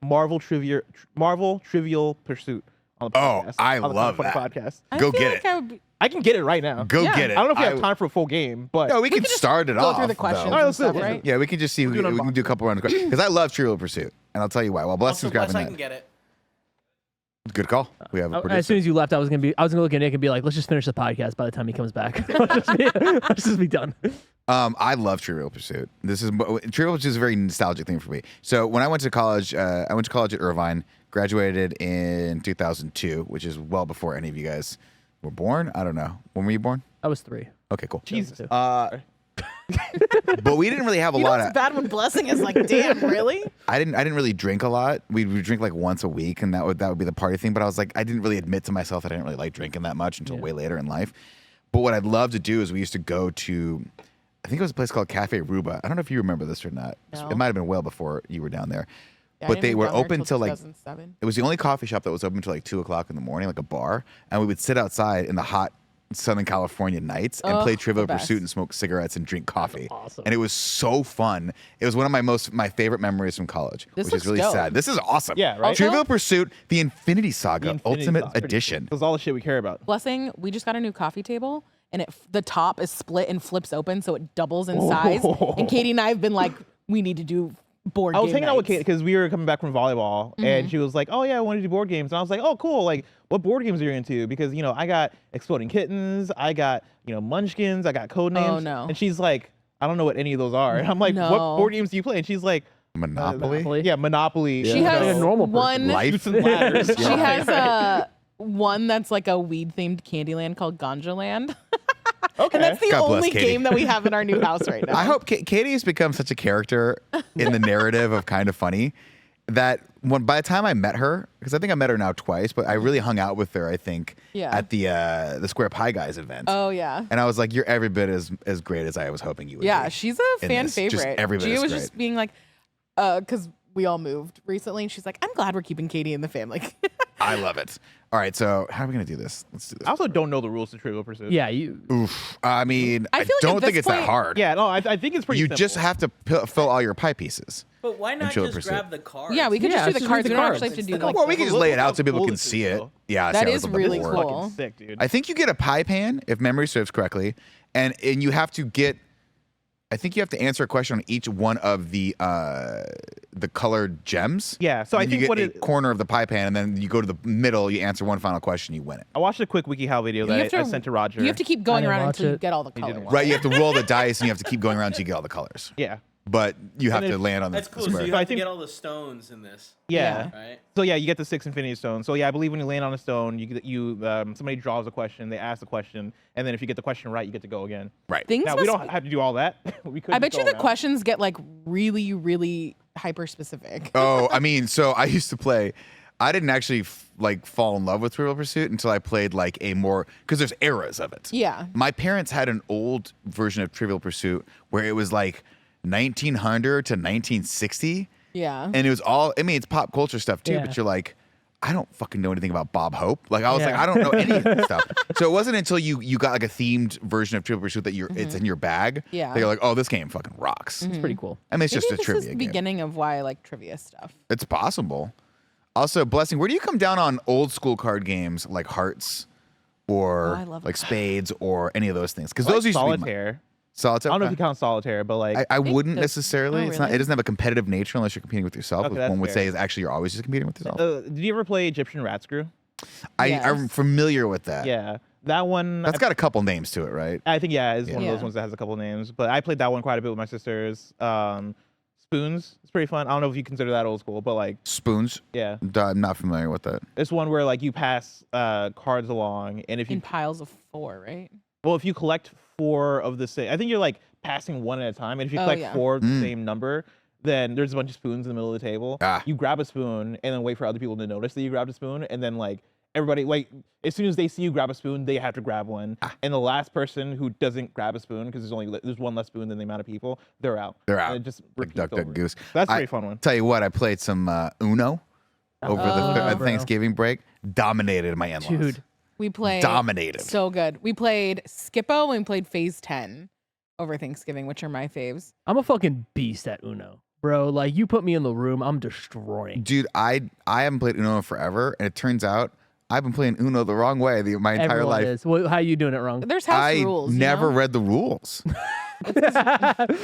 Marvel Trivial Pursuit on the Oh, podcast. I on the love Kind of Funny that. podcast. I Go feel get like it. I would be, I can get it right now. Go Yeah. get it. I don't know if we have time for a full game, but No, we can start it go off. through the questions though. All right, and let's do stuff, it. right? Yeah, we can just see. We can do a couple rounds because I love Trivial Pursuit, and I'll tell you why. While Also, Blessing's Bless, grabbing I can that, get it. good call. We have a As soon producer. as you left, I was gonna look at Nick and be like, let's just finish the podcast by the time he comes back. Let's just be done. I love Trivial Pursuit. Trivial Pursuit is a very nostalgic thing for me. So when I went to college, I went to college at Irvine, graduated in 2002, which is well before any of you guys were born. I don't know. When were you born? I was 3. Okay, cool. Jesus. But we didn't really have a You know lot what's of. bad when Blessing is like, damn, really? I didn't really drink a lot. We would drink like once a week, and that would be the party thing. But I was like, I didn't really admit to myself that I didn't really like drinking that much until way later in life. But what I'd love to do is we used to go to, I think it was a place called Cafe Ruba. I don't know if you remember this or not. No. It might have been well before you were down there. Yeah, I But didn't they move were down there open till like 2007. it was the only coffee shop that was open till like 2:00 in the morning, like a bar, and we would sit outside in the hot Southern California nights and play Oh, Trivial the Pursuit best. and smoke cigarettes and drink coffee. awesome. And it was so fun. It was one of my favorite memories from college, This which is looks really dope. sad. This is awesome. Yeah, right? Trivial Pursuit, the Infinity Saga, The Infinity Ultimate Saga. Edition. That's all the shit we care about. Blessing, we just got a new coffee table, and the top is split and flips open, so it doubles in size. And Katie and I have been like, we need to do board I was game hanging out with nights. Kate because we were coming back from volleyball, and she was like, "Oh yeah, I want to do board games." And I was like, "Oh cool! Like, what board games are you into?" Because you know, I got Exploding Kittens, I got Munchkins, I got Codenames. Oh, no. And she's like, "I don't know what any of those are." And I'm like, "What No. board games do you play?" And she's like, Monopoly. "Yeah, Monopoly." She Like has a normal person. one. Life. Shoots and ladders. She has one that's like a weed themed Candyland called Ganja Land. Okay. And that's the God bless only Katie. game that we have in our new house right now. I hope Katie has become such a character in the narrative of Kind of Funny that by the time I met her, because I think I met her now twice, but I really hung out with her, I think, Yeah. at the Square Pie Guys event. Oh yeah. And I was like, you're every bit as great as I was hoping you would Yeah, be. she's a in fan this. Just favorite. every bit Gia as was great. just being like, because we all moved recently, and she's like, I'm glad we're keeping Katie in the family. I love it. All right, so how are we going to do this? Let's do this. I also don't know the rules to Trivial Pursuit. Yeah, you. Oof. I mean, I I feel like at don't think this it's that point- hard. Yeah, no, I think it's pretty You simple. just have to fill all your pie pieces. But why not Trivial just Pursuit. grab the cards? Yeah, we could just Yeah, do the just cards. read We the don't cards. actually have to do Well, like. Well, we can just lay it out so people Cool can is see it, it. though. Yeah, That see, I is was looking really for it. cool. Fucking sick, dude. I think you get a pie pan, if memory serves correctly, and you have to get. I think you have to answer a question on each one of the colored gems. Yeah, so And I then think you what get a it- corner of the pie pan, and then you go to the middle. You answer one final question, you win it. I watched a quick WikiHow video You have that I to- sent to Roger. You have to keep going didn't around watch until you it. get all the didn't colors. watch Right, you have to roll the dice, and you have to keep going around until you get all the colors. Yeah. But you have And to if- land on the That's cool. square. So you But I have to think- get all the stones in this, Yeah. right? So yeah, you get the 6 Infinity Stones. So yeah, I believe when you land on a stone, somebody draws a question, they ask the question, and then if you get the question right, you get to go again. Right. Things Now we must don't have to do all that. We could. I just bet you go the around. questions get like really, really hyper specific. Oh, I mean, so I used to play. I didn't actually fall in love with Trivial Pursuit until I played like a more because there's eras of it. Yeah. My parents had an old version of Trivial Pursuit where it was like 1900 to 1960, Yeah. and it was all. I mean, it's pop culture stuff too, Yeah. but you're like, I don't fucking know anything about Bob Hope. Like I was like, Yeah. I don't know any of this stuff. So it wasn't until you got like a themed version of Trivial Pursuit that it's in your bag. Yeah. That you're like, oh, this game fucking rocks. It's pretty cool. I mean, it's Maybe just a this trivia is the game. beginning of why I like trivia stuff. It's possible. Also, Blessing, where do you come down on old school card games like Hearts or I love like Spades or any of those things? Because I like those used to be solitaire. Solitaire. I don't know if you okay. count solitaire, but like I wouldn't the- necessarily. Oh, It's not. really? It doesn't have a competitive nature unless you're competing with yourself. Okay, which that's one would fair. say is actually you're always just competing with yourself. did you ever play Egyptian Rat Screw? I'm Yes. familiar with that. Yeah, that one. That's got a couple names to it, right? I think is one of Yeah. those ones that has a couple names. But I played that one quite a bit with my sisters. Spoons. It's pretty fun. I don't know if you consider that old school, but like Spoons. yeah, I'm not familiar with that. it's one where like you pass cards along, and if you In piles of 4, right? if you collect 4 of the same, I think you're like passing one at a time, and if you Oh, collect yeah. 4 of the same number, then there's a bunch of spoons in the middle of the table. Ah. You grab a spoon and then wait for other people to notice that you grabbed a spoon, and then like everybody like as soon as they see you grab a spoon, they have to grab one, and the last person who doesn't grab a spoon because there's one less spoon than the amount of people, they're out. They're And out. it just Like repeats Duck, Duck, over. Goose. That's a I- pretty fun one. Tell you what, I played some Uno over the bro. Thanksgiving break. Dominated my in-laws. Dude. We played Dominated. so good. We played Skippo and we played Phase 10 over Thanksgiving, which are my faves. I'm a fucking beast at Uno, bro. Like you put me in the room, I'm destroying. Dude, I haven't played Uno in forever, and it turns out I've been playing Uno the wrong way my entire Everyone life. is. Well, how you doing it wrong? There's house I rules. you never know? read the rules.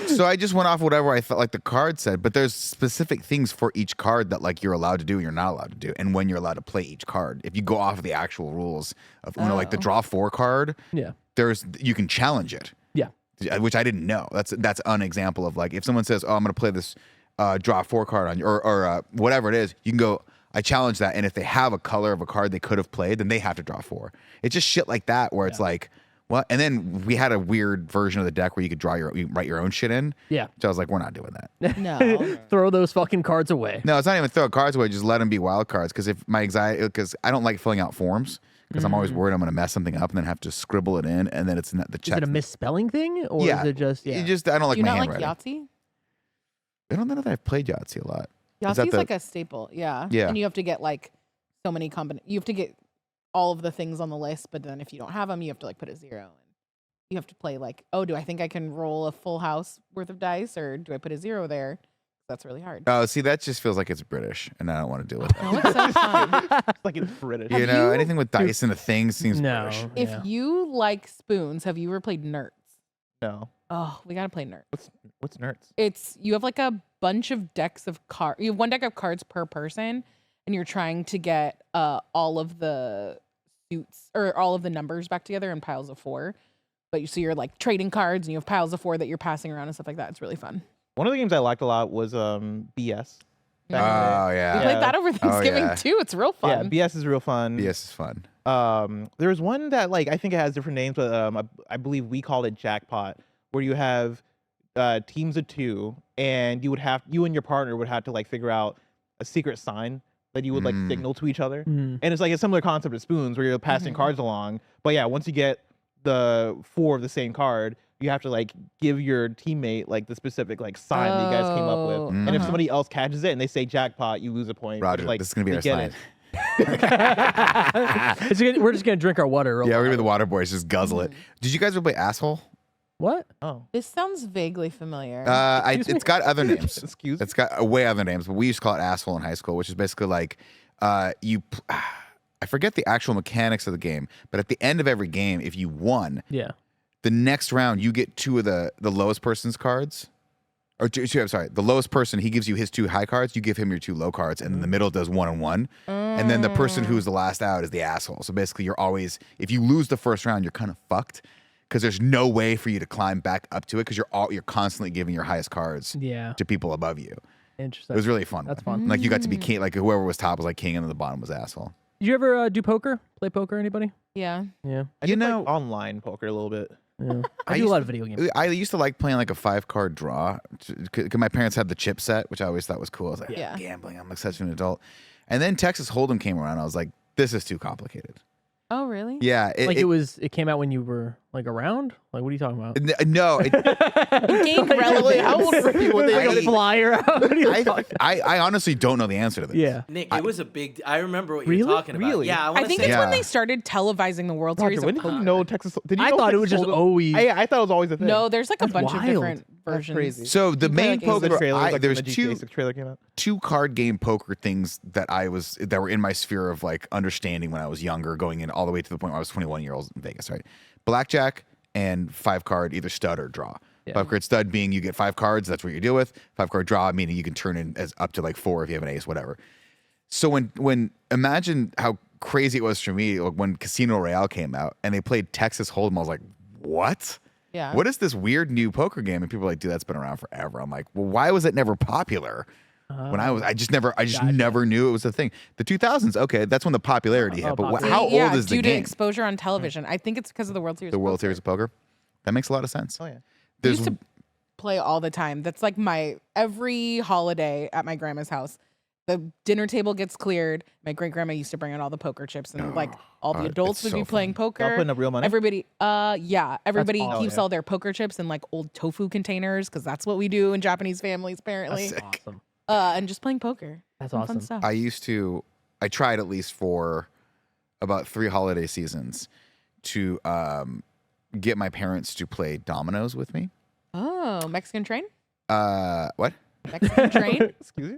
So I just went off whatever I felt like the card said, but there's specific things for each card that like you're allowed to do and you're not allowed to do, and when you're allowed to play each card. If you go off of the actual rules of Uno, like the Oh. draw 4 card, Yeah. you can challenge it. Yeah. Which I didn't know. That's an example of like if someone says, "Oh, I'm going to play this draw 4 card on you," or whatever it is, you can go. I challenge that, and if they have a color of a card they could have played, then they have to draw 4. It's just shit like that where it's like, what? And then we had a weird version of the deck where you could you write your own shit in. Yeah. So I was like, we're not doing that. No. Throw those fucking cards away. No, it's not even throw cards away. Just let them be wild cards. Because if my anxiety, because I don't like filling out forms. Because I'm always worried I'm going to mess something up and then have to scribble it in, and then it's not the Is check. it a misspelling thing, or Yeah. is it just yeah? I don't like Do you my not like handwriting. Yahtzee? I don't know that I've played Yahtzee a lot. Is that Yahtzee's the- like a staple. Yeah. Yeah. And you have to get like so many you have to get all of the things on the list, but then if you don't have them, you have to like put a 0. And you have to play like, oh, do I think I can roll a full house worth of dice, or do I put a 0 there? That's really hard. Oh, see, that just feels like it's British, and I don't want to deal with that. No, it's so fun. It's like it's British. You Have know, you- anything with dice and the things seems No. British. If Yeah. you like spoons, have you ever played Nerds? No. Oh, we gotta play Nerds. What's nerds? It's you have like a bunch of decks of cards. You have one deck of cards per person, and you're trying to get all of the suits or all of the numbers back together in piles of 4. But so you're like trading cards, and you have piles of 4 that you're passing around and stuff like that. It's really fun. One of the games I liked a lot was BS. Oh, We yeah. played that over Thanksgiving yeah. too. It's real Yeah, fun. BS is real fun. Yes, it's fun. There was one that like I think it has different names, but I believe we called it Jackpot, where you have teams of 2, and you and your partner would have to like figure out a secret sign that you would like signal to each other. Mm. And it's like a similar concept to spoons where you're passing cards along. But yeah, once you get the 4 of the same card, you have to like give your teammate like the specific like sign that you guys came up Oh, with. And if uh-huh. somebody else catches it and they say jackpot, you lose a point. Roger, Like, this is going to be they our get slide. We're just gonna drink our water. Real Yeah, we're going to quick. be the water boys. Just guzzle it. Did you guys ever play Asshole? What? Oh, This sounds vaguely familiar. It's got other names. excuse. It's got way other names, but we used to call it asshole in high school, which is basically like I forget the actual mechanics of the game, but at the end of every game, if you won, Yeah. the next round you get 2 of the lowest person's cards. Or I'm sorry, the lowest person, he gives you his 2 high cards, you give him your 2 low cards, and then the middle does 1 and 1. And then the person who's the last out is the asshole. So basically you're always, if you lose the first round, you're kind of fucked because there's no way for you to climb back up to it because you're constantly giving your highest cards Yeah. to people above you. Interesting. It was really fun. That's fun. Like you got to be king, like whoever was top was like king and then the bottom was asshole. Did you ever do poker? Play poker? Anybody? yeah. Yeah. I did, like, online poker a little bit. Yeah. I I do a used lot of video games. I used to like playing like a 5-card draw because my parents had the chip set, which I always thought was cool. I was like, Yeah. gambling. I'm like such an adult. And then Texas Hold'em came around. I was like, this is too complicated. Oh, really? Yeah. It came out when you were like around? Like, what are you talking about? No. Gained relevance. How old were you when they Like a flyer out? What are you talking I honestly don't know the answer to this. Yeah. Nick, it was a big. I remember what Really? you're talking about. Really? Yeah, I I want to think say. it's when Yeah. they started televising the World Series Roger, when of did you Poker. know Texas? Did you I know thought it Texas was just Hold'em? always. I thought it was always a thing. No, there's like a That's bunch of wild. different That's versions. crazy. So the You play, main like, poker, the trailers, like there's when the two GTA 6 trailer came out. 2 card game poker things that that were in my sphere of like understanding when I was younger, going in all the way to the point where I was 21 years old in Vegas, right? Blackjack and 5-card, either stud or draw. Yeah. 5-card stud being you get 5 cards, that's what you deal with. 5-card draw meaning you can turn in as up to like 4 if you have an ace, whatever. So when imagine how crazy it was for me like when Casino Royale came out and they played Texas Hold'em, I was like, what? Yeah. What is this weird new poker game? And people are like, dude, that's been around forever. I'm like, well, why was it never popular? When I just never knew it was a thing. The 2000s, okay, that's when the popularity hit. But popular. how old yeah, is the due to game? exposure on television. I think it's because of the World Series. The of World Poker. Series of Poker? That makes a lot of sense. Oh yeah. I There's used to play all the time. That's like my every holiday at my grandma's house. The dinner table gets cleared. My great grandma used to bring out all the poker chips, and like all the adults it's would so be playing fun. poker. Y'all putting up real money? Everybody, everybody awesome. keeps all their poker chips in like old tofu containers because that's what we do in Japanese families apparently. Awesome. And just playing poker. That's Some awesome. Fun stuff. I tried at least for about 3 holiday seasons to get my parents to play dominoes with me. Oh, Mexican train. What? Mexican train. Excuse me.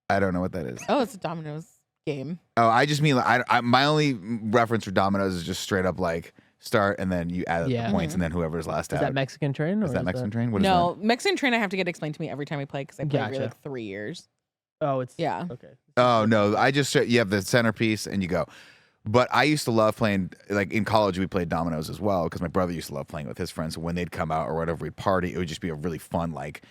I don't know what that is. Oh, it's a dominoes game. Oh, I just mean like, my only reference for dominoes is just straight up like start and then you add up Yeah. the points and then whoever's last Is out. that Mexican train? Or Is that Mexican train? What is No, Mexican train. I have to get explained to me every time we play because I played for Gotcha. like 3 years. Oh, it's Yeah. Okay. that? Oh no, I just you have the centerpiece and you go. But I used to love playing, like in college, we played dominoes as well because my brother used to love playing with his friends. So when they'd come out or whatever, we'd party, it would just be a really fun, like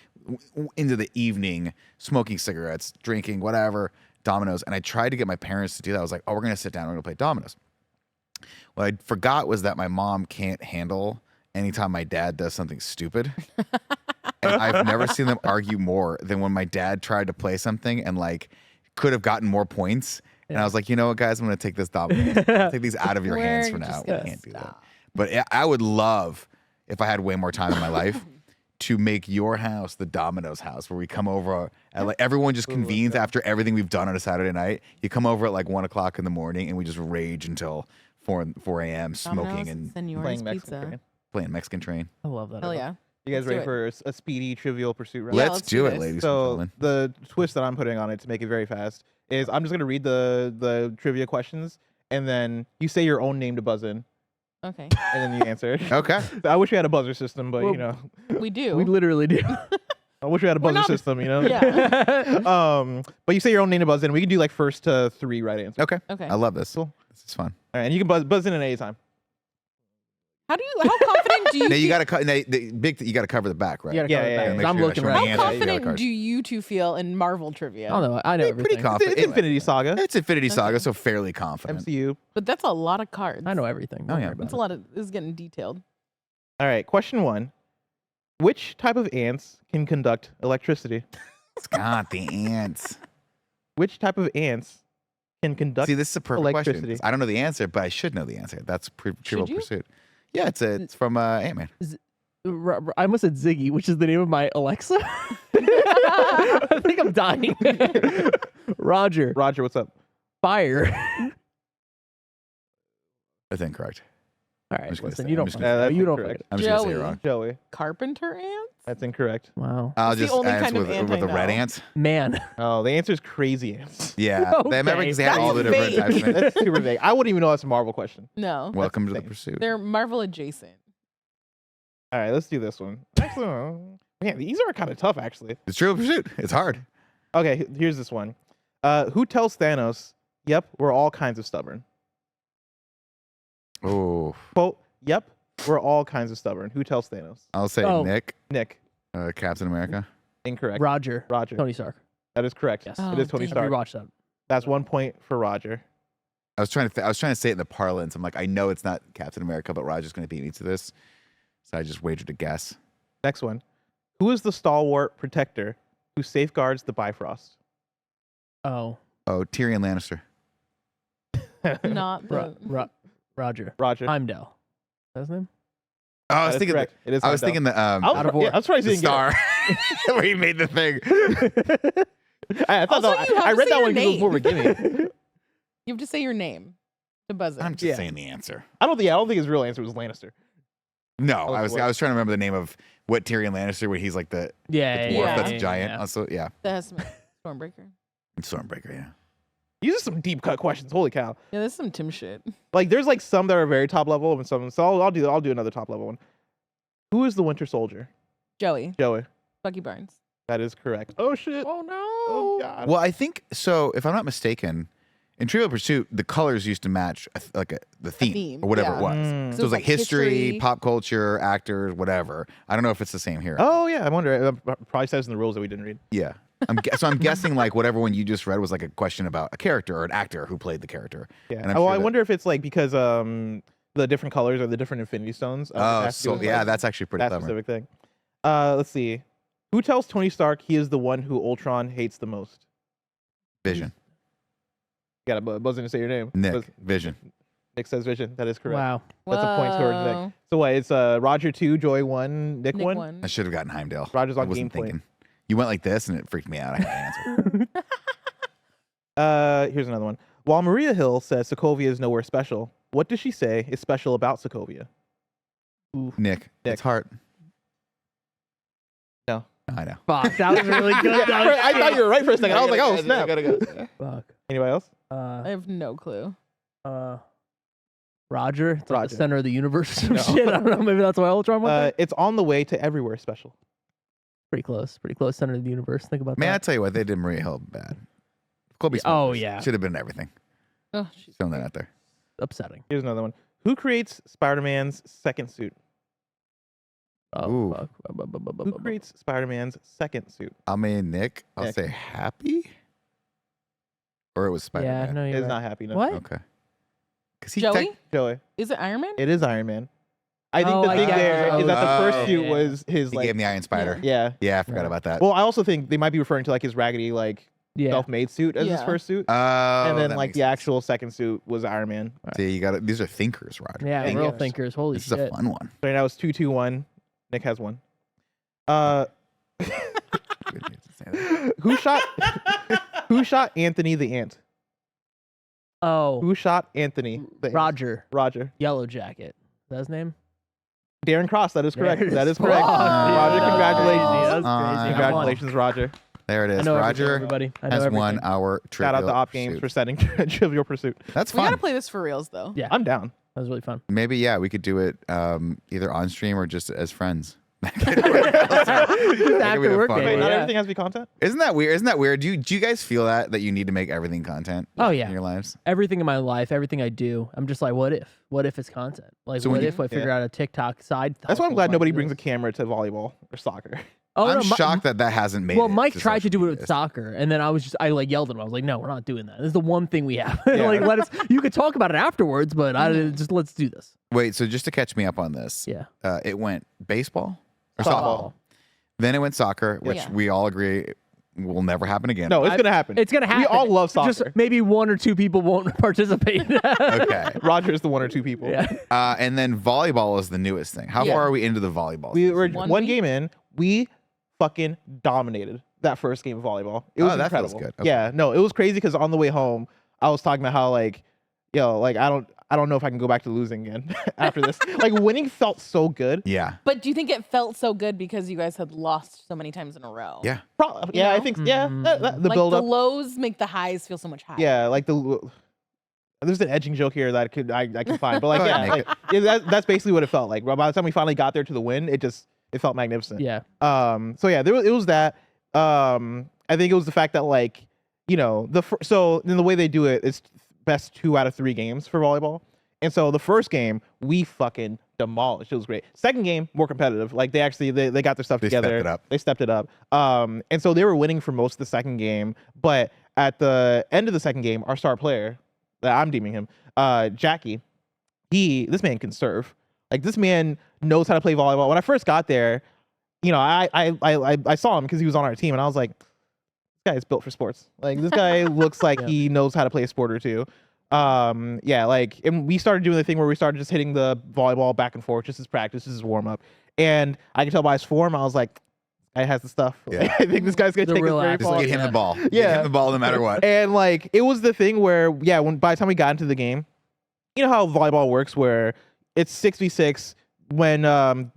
into the evening, smoking cigarettes, drinking, whatever, dominoes. And I tried to get my parents to do that. I was like, oh, we're going to sit down and we're going to play dominoes. What I forgot was that my mom can't handle anytime my dad does something stupid. And I've never seen them argue more than when my dad tried to play something and like could have gotten more points. And I was like, you know what, guys, I'm going to take this domino. Take these out of your hands for We're now. just We gonna can't do that. stop. But I would love, if I had way more time in my life, to make your house the Domino's house where we come over and like everyone just convenes after everything we've done on a Saturday night. You come over at like 1 o'clock in the morning and we just rage until 4 a.m. smoking Domino's and Senor's Playing Mexican Pizza. train. playing Mexican Train. I love that. Hell yeah. You guys Let's do ready it. for a speedy Trivial Pursuit round? Yeah, Let's let's do do it, this. ladies and So gentlemen. the twist that I'm putting on it to make it very fast is I'm just gonna read the trivia questions and then you say your own name to buzz in Okay. and then you answer. Okay. I wish we had a buzzer system, but Well, you know, We do. We literally do. I wish we had a We're buzzer not- system. You know. Yeah. But you say your own name to buzz in. We can do like first to 3 right answers. Okay. Okay. I love this. Cool. This is fun. All right, and you can buzz in at any time. How confident do you Now you feel- got to you got to cover the back, right? You gotta Yeah, cover yeah, it back, yeah. 'cause Make I'm sure I looking show my right. how answer. now. You got confident cards. do you two feel in Marvel trivia? I don't know. I know Pretty everything. confident. It's Infinity Saga, Uh, It's Infinity Saga, so fairly confident. MCU. But that's a lot of cards. I know everything. Oh, Don't yeah. worry about It's a lot of. This is getting detailed. All right, question 1. Which type of ants can conduct electricity? Scott, the ants. Which type of ants can conduct? See, this is a perfect question. electricity. I don't know the answer, but I should know the answer. That's Trivial you? Pursuit. Yeah, it's from Ant-Man. I almost said Ziggy, which is the name of my Alexa. I think I'm dying. Roger, Roger, what's up? fire. That's incorrect. All right, just gonna listen, say- you I'm don't just fucking gonna- know. that's You don't incorrect. fucking I'm just gonna say it Joey. wrong. Joey. Carpenter ants? That's incorrect. Wow. I'll It's the just only answer kind of with ant I the red know. ants. Man. Oh, the answer is crazy ants. Yeah, they remember Okay. because they had all the That's different types. vague. Of ants. That's super vague. I wouldn't even know that's a Marvel question. No. Welcome to the insane. pursuit. They're Marvel adjacent. All right, let's do this one. Actually, man, these are kind of tough, actually. It's Trivial Pursuit. It's hard. Okay, here's this one. Who tells Thanos, "Yep, we're all kinds of stubborn"? Oh, Quote, "Yep, we're all kinds of stubborn." Who tells Thanos? I'll say Oh. Nick, Nick. Captain America. Incorrect. Roger. Roger. Tony Stark. That is correct. Yes. It is Oh, Tony damn. I Stark. rewatched that. That's 1 point for Roger. I was trying to say it in the parlance. I'm like, I know it's not Captain America, but Roger's going to beat me to this, so I just wagered a guess. Next one. Who is the stalwart protector who safeguards the Bifrost? Oh. Oh, Tyrion Lannister. Not the. Roger. Roger. Heimdall. Is that his name? Oh, I was That is thinking. correct. It is I was Heimdall. thinking the I was, order. I'm surprised the you didn't get star where he made the thing. it. I thought Also, that, you have I to read say that your one because it was more of a gimme. You have to say your name to buzz in. I'm just Yeah. saying the answer. I don't think his real answer was Lannister. No, Oh, I was what? trying to remember the name of what Tyrion Lannister, where he's like the Yeah. dwarf yeah, that's yeah, giant. yeah. Also, yeah, That has to be Stormbreaker. Stormbreaker. Yeah. These are some deep cut questions. Holy cow! Yeah, this is some Tim shit. Like there's like some that are very top level and some. So I'll do another top level one. Who is the Winter Soldier? Joey. Joey. Bucky Barnes. That is correct. Oh shit. Oh no. Oh god. Well, I think so. If I'm not mistaken, in Trivial Pursuit, the colors used to match the theme, theme, or whatever yeah. it was. Mm. So it was like history, pop culture, actors, whatever. I don't know if it's the same here. Oh yeah, I wonder. It probably says in the rules that we didn't read. Yeah. So I'm guessing like whatever one you just read was like a question about a character or an actor who played the character. Yeah. And I'm Well, sure I that- wonder if it's like because the different colors are the different Infinity Stones. Oh, it has to do so with, yeah, like, that's actually pretty that clever. specific thing. Let's see. Who tells Tony Stark he is the one who Ultron hates the most? Vision. You gotta buzz in to say your name. Nick. Vision. Nick says Vision. That is correct. Wow. That's a point towards Nick. Whoa. So what? It's Roger 2, Joy 1, Nick, Nick 1. won. I should have gotten Heimdall. Roger's I on wasn't game point. thinking. You went like this, and it freaked me out. I had to answer. Here's another one. While Maria Hill says Sokovia is nowhere special, what does she say is special about Sokovia? Nick. It's heart. No. I know. Fuck. That was really good. though. I thought you were right for a second. I was like, oh I snap. gotta go. Fuck. Anybody else? I have no clue. Roger. It's like Roger. the center of the universe or some No. shit. I don't know. Maybe that's why Ultron went there. It's on the way to everywhere special. Pretty close. Pretty close. Center of the universe. Think about Man, I that. tell you what, they did Maria Hill bad. Colby Yeah, oh, Smulders yeah. should have been everything. Oh, she's Throwing that out there. Upsetting. Here's another one. Who creates Spider-Man's second suit? Oh, Ooh. fuck. Who creates Spider-Man's second suit? I mean, Nick, I'll Nick. say happy. Or it was Spider-Man. Yeah, no, It's you're right. not happy. No. What? Okay. Because he Joey? Joey. Is it Iron Man? It is Iron Man. I think Oh, the I thing get there it. is that the Oh, first suit yeah. was his he like gave him the Iron Spider. yeah. Yeah, I forgot Right. about that. Well, I also think they might be referring to like his raggedy like Yeah. self-made suit as his Yeah. first suit, Oh, and then that like makes the sense. actual second suit was Iron Man. See, you got it. These are thinkers, Roger. Yeah, Thank real you. thinkers. Holy This is a shit. fun one. So right now it's 2-2-1. Nick has one. Uh, Good news to say that. who shot Anthony the Ant? Oh, Who shot Anthony the Ant? Roger. Roger. Yellow Jacket. Is that his name? Darren Cross. That is correct. There it That is. is correct. Fuck, Roger, dude. congratulations. That's crazy. I won. Congratulations, Roger. There it I is. know everything, Roger everybody. I know has won everything. our Shout out Trivial to Op Games Pursuit. for setting Trivial Pursuit. That's We gotta fun. play this for reals though. Yeah, I'm down. that was really fun. Maybe, yeah, we could do it either on stream or just as friends. After work fun day, Wait, one. not yeah. everything has to be content? Isn't that weird? Isn't that weird? Do you guys feel that you need to make everything content? Oh, yeah. In your lives? Everything in my life, everything I do, I'm just like, what if? What if it's content? Like, So when what you- if I figure out a TikTok side? That's why I'm hustle glad like nobody this? brings a camera to volleyball or soccer. Oh, I'm no, shocked that hasn't made Well, it Mike to tried to social do it with media. soccer, and then I like yelled at him. I was like, "No, we're not doing that. This is the one thing we have. Yeah. Like, let us. You could talk about it afterwards, but I just let's do this." Wait, so just to catch me up on this, Yeah. it went baseball or Softball. softball. Then it went soccer, which Yeah. we all agree will never happen again. No, it's going to happen. It's gonna happen. We all love soccer. Just maybe one or two people won't participate. Okay. Roger is the one or two people. Yeah. And then volleyball is the newest thing. How Yeah. far are we into the volleyball? We were One one week? game in. We fucking dominated that first game of volleyball. It was Oh, that feels incredible. good. Okay. Yeah, no, it was crazy because on the way home, I was talking about how like, yo, like I I don't know if I can go back to losing again after this. Like winning felt so good. Yeah. But do you think it felt so good because you guys had lost so many times in a row? Yeah. Yeah, know? I think the Like build the up. lows make the highs feel so much higher. Yeah, like there's an edging joke here that I can find, but like Go ahead, yeah, make like, that's basically what it felt like. By the time we finally got there to the win, it felt magnificent. Yeah. So yeah, it was that. I think it was the fact that like, you know, so in the way they do it, it's best 2 out of 3 games for volleyball. And so the first game we fucking demolished. It was great. Second game more competitive. Like they actually they got their stuff together. Stepped it up. They stepped it up. And so they were winning for most of the second game, but at the end of the second game, our star player, that I'm deeming him, Jackie, this man can serve. Like this man knows how to play volleyball. When I first got there, you know, I saw him because he was on our team, and I was like, this guy is built for sports. Like this guy looks like he knows how to play a sport or two. Yeah, like, and we started doing the thing where we started just hitting the volleyball back and forth, just as practice, just as warm up. And I could tell by his form, I was like, guy has the stuff. Yeah. I think this guy's gonna The take us real very athlete. Just far. get him the ball. Yeah. Get him the ball no matter what. And like, it was the thing where, yeah, when by the time we got into the game, you know how volleyball works, where it's 6v6. When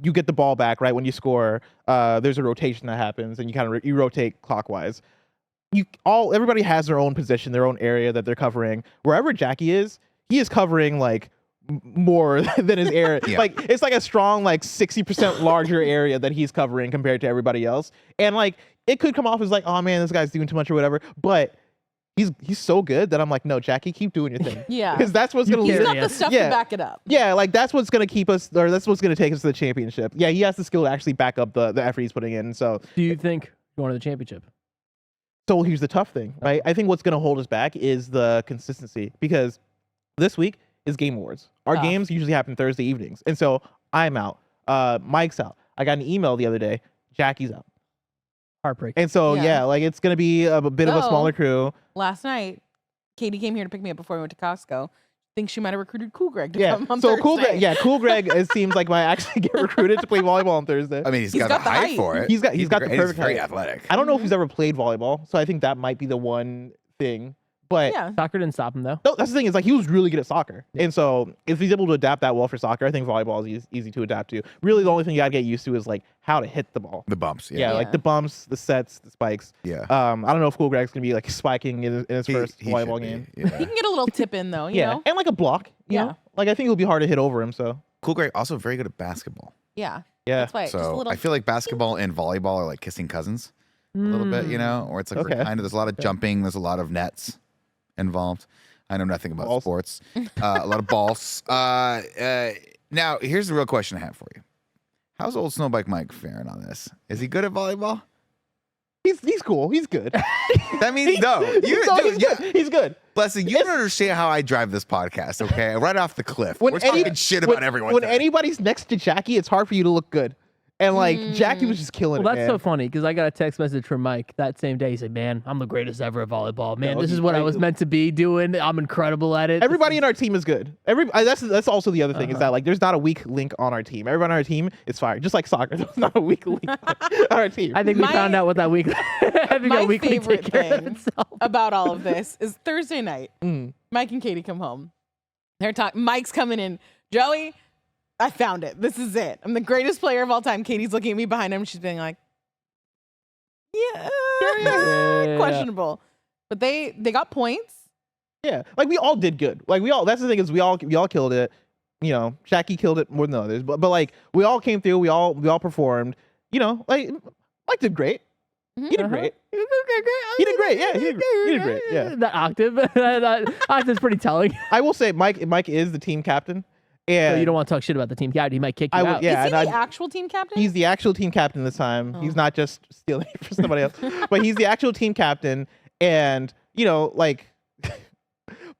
you get the ball back, right when you score, there's a rotation that happens, and you kind of you rotate clockwise. Everybody has their own position, their own area that they're covering. Wherever Jackie is, he is covering like more than his area. Yeah. Like it's like a strong like 60% larger area that he's covering compared to everybody else. And like it could come off as like, oh man, this guy's doing too much or whatever. But he's so good that I'm like, no, Jackie, keep doing your thing. Yeah. Because that's what's gonna He's lead. got the stuff Yeah. to back it up. Yeah, like that's what's gonna keep us, or that's what's gonna take us to the championship. Yeah, he has the skill to actually back up the effort he's putting in. So Do you think you're going to the championship? here's the tough thing, right? I think what's gonna hold us back is the consistency, because this week is Game Awards. Our Tough. games usually happen Thursday evenings, and so I'm out. Mike's out. I got an email the other day. Jackie's out, Heartbreak. and so Yeah. yeah, like it's gonna be a bit of a So- smaller crew. Last night, Katie came here to pick me up before we went to Costco. Think she might have recruited Cool Greg to Yeah, come on so Thursday. Cool Greg. It seems like might actually get recruited to play volleyball on Thursday. I mean, he's He's got, got the the height height. for it. He's got the great, and perfect he's very height. athletic. I don't know if he's ever played volleyball, so I think that might be the one thing. But Yeah. Soccer didn't stop him though. no, that's the thing, is like he was really good at soccer. And so if he's able to adapt that well for soccer, I think volleyball is easy to adapt to. Really, the only thing you gotta get used to is like how to hit the ball. The bumps. Yeah, Yeah. like the bumps, the sets, the spikes. Yeah. I don't know if Cool Greg's gonna be like spiking in his first He volleyball should be, game. yeah. He can get a little tip in though, you Yeah, know? and like a block. You Yeah. know? Like I think it'll be hard to hit over him. So Cool Greg also very good at basketball. Yeah. yeah, That's why just a So little I feel like basketball and volleyball are like kissing cousins a little bit, you know, or it's like we're Okay. kind of, there's a lot of jumping, there's a lot of nets involved. I know nothing about Balls. sports. A lot of balls. Now, here's the real question I have for you. How's old Snowbike Mike faring on this? Is he good at volleyball? he's cool. He's good. That means no. You, No, dude, he's yeah. good. He's good. Blessing, you don't understand how I drive this podcast, okay? Right off the cliff. We're talking shit about everyone. When today. anybody's next to Jackie, it's hard for you to look good. And like Jackie was just killing Well, it. that's man. so funny because I got a text message from Mike that same day. He said, "Man, I'm the greatest ever at volleyball. Man, No, this he- is what I like- was meant to be doing. I'm incredible at it." Everybody in our team is good. That's also the other thing, is that like there's not a weak link on our team. Everyone on our team is fire. Just like soccer, there's not a weak link on our team. I think we My- found out what that week. I think My that week we favorite take care of thing itself. about all of this is Thursday night. Mm. Mike and Katie come home. They're talking. Mike's coming in. Joey, I found it. This is it. I'm the greatest player of all time. Katie's looking at me behind him. She's being like, yeah, Yeah. questionable. But they got points. Yeah, like we all did good. Like we all. That's the thing, is we all killed it. You know, Jackie killed it more than others, but like we all came through. We all performed. You know, like Mike did great. He did great. He did great. Yeah, he did great. Yeah. That octave, that octave's pretty telling. I will say, Mike is the team captain, and So you don't want to talk shit about the team captain. He might kick you I would- out. yeah. Is he and the actual team captain? he's the actual team captain this time. He's Oh. not just stealing it for somebody else, but he's the actual team captain. And you know, like